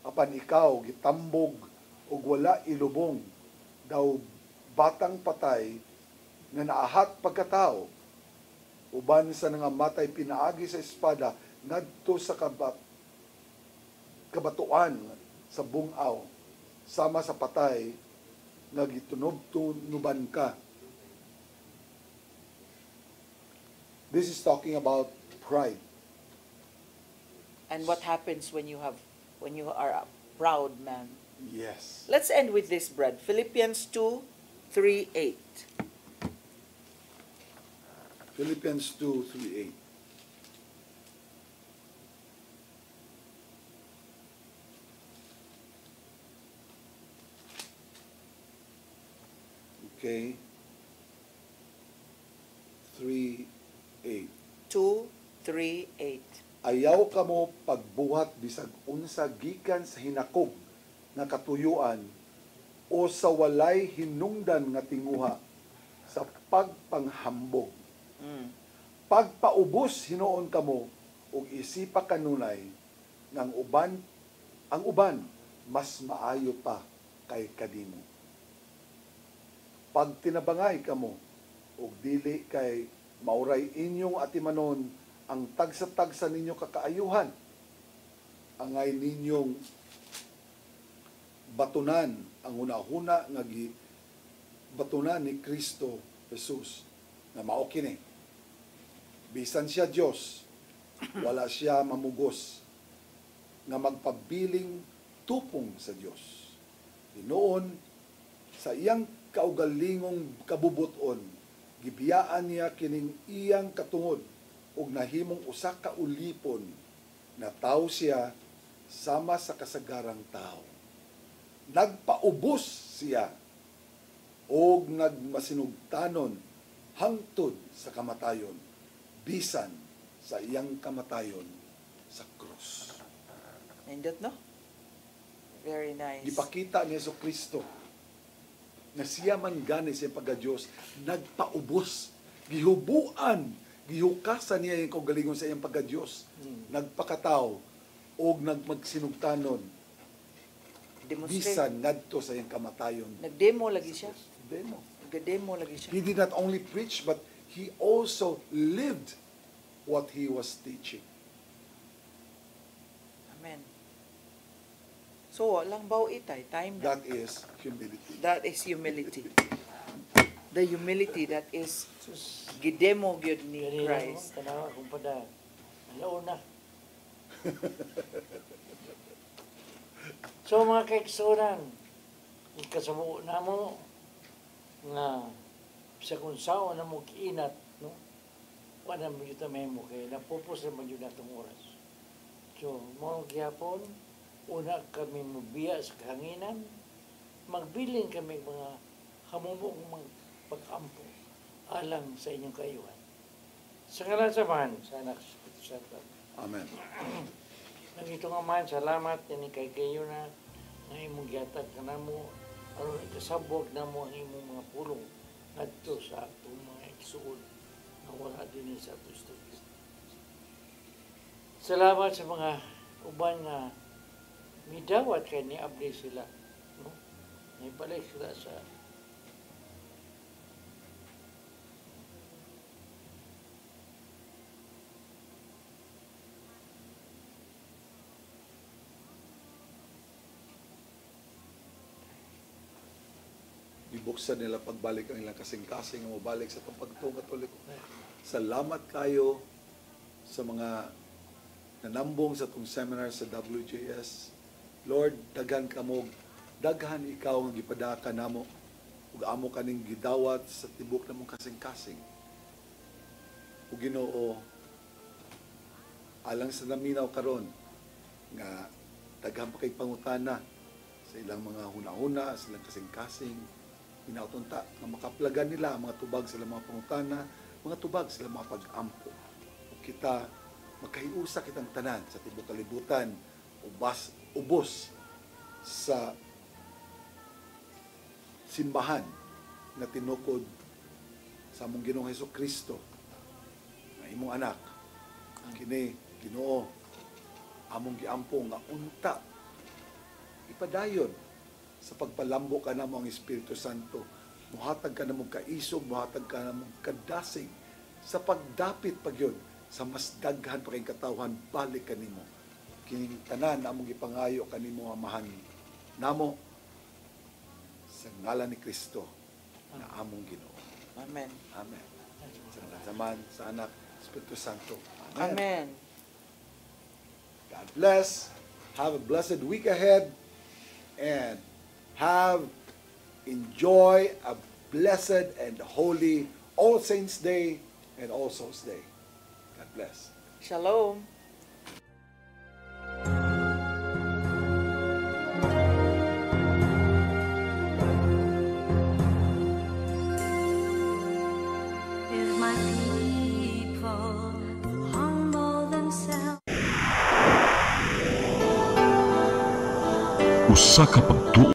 S13: Apan ikaw gitambog og wala ilubong, daw batang patay nga naahat pagkatao, uban sa nangamatay pinaagi sa espada ngadto sa kabatuan sa bungaw, sama sa patay nga gitunob-tunuban ka. This is talking about pride.
S12: And what happens when you are a proud man?
S13: Yes.
S12: Let's end with this, Brad. Philippians 2:3-8.
S13: Philippians 2:3-8. Okay. 3:8.
S12: 2:3-8.
S13: Ayaw kamo pagbuhat bisag unsa gikan sa hinakog nga katuyuan, o sa walay hinungdan nga tinguha sa pagpanghambog. Pagpaubos hinuon kamo, ug isipa kanunay ng ang uban mas maayo pa kay kadimo. Pag tinabangay kamo, ug dili kay mauray inyong atimanon ang tagsa-tagsa ninyo kakaayuhan, angay ninyong batunan ang hunahuna nga batunan ni Kristo Jesus, na mao kini. Bisan siya Dios, wala siya mamugos nga magpabiling tupong sa Dios. Tinuon sa iyang kaugalingong kabubuton, gibiyaan niya kining iyang katungod, ug nahimong usa ka ulipon na tawo siya sama sa kasagarang tao. Nagpaubos siya og nagmasinugtanon hangtod sa kamatayon, bisan sa iyang kamatayon sa krus.
S12: Nindot, no? Very nice.
S13: Gipakita ni Jesucristo nga siya man gani sa pagka-Diyos, nagpaubos, gihubuan, gihukasan niya yung kaugalingon sa iyang pagka-Diyos. Nagpakataw, o nagmagsinugtanon, bisan ngadto sa iyang kamatayon.
S12: Nagdemo lagi siya.
S13: Demo.
S12: Nagdemo lagi siya.
S13: He did not only preach, but he also lived what he was teaching.
S12: Amen. So, walang baw itay. Time na.
S13: That is humility.
S12: That is humility. The humility that is gidemo gyud ni Christ.
S2: Tanawa kung pada. Ano na. So mga kaigsunan, kasamo na mo nga sa kung sao na mo kiinat, no? Wala mo yun tamay mo kaya napupos naman yun natong oras. So, mga gyapon, una kami mabiya sa kahanginan, magbiling kami mga hamumong mga pag-ampo alang sa inyong kayuhan. Sa ngalan samahan, sa anak sa Espiritu Santo.
S13: Amen.
S2: Nangito nga man, salamat yan kay kayo na imong gihatag ka na mo, aron ikasabog na mo ang imong mga pulong ngadto sa atong mga igsuon na wala din sa atong studio. Salamat sa mga uban na midawat kay ni abli sila, no? Naibalik sila sa
S13: ibuksan nila pagbalik ang ilang kasing-kasing nga mabalik sa pagtong Katoliko. Salamat kayo sa mga nanambong sa itong seminar sa WJS. Lord, daghan kamog, daghan ikaw ang gipadaka namo ug amo kaning gidawat sa tibok namong kasing-kasing. Ug Ginoo, alang sa naminaw karon nga daghan pa kay pangutana sa ilang mga huna-huna, sa ilang kasing-kasing, inautunta na makaplagan nila ang mga tubag sila mga pangutana, mga tubag sila mga pag-ampo. O kita, magkahiusa kitang tanan sa tibok kalibutan, ubos sa simbahan na tinukod sa among Ginoong Hesukristo, na imong anak, kini, Ginoo, among giampo nga unta, ipadayon, sa pagpalambo ka na mo ang Espiritu Santo, muhatag ka na mong kaisog, muhatag ka na mong kadasing, sa pagdapit pag yun, sa mas daghan pa kayong katawhan, balik ka nimo. Kining tanan na among ipangayo ka nimo amahan namo, sa ngalan ni Kristo, na among Ginoo.
S12: Amen.
S13: Amen. Sa nasaman, sa anak, Espiritu Santo.
S12: Amen. Amen.
S13: God bless. Have a blessed week ahead. And enjoy a blessed and holy All Saints Day and All Souls Day. God bless.
S12: Shalom.
S14: If my people humble themselves.
S1: Usa ka pagtuo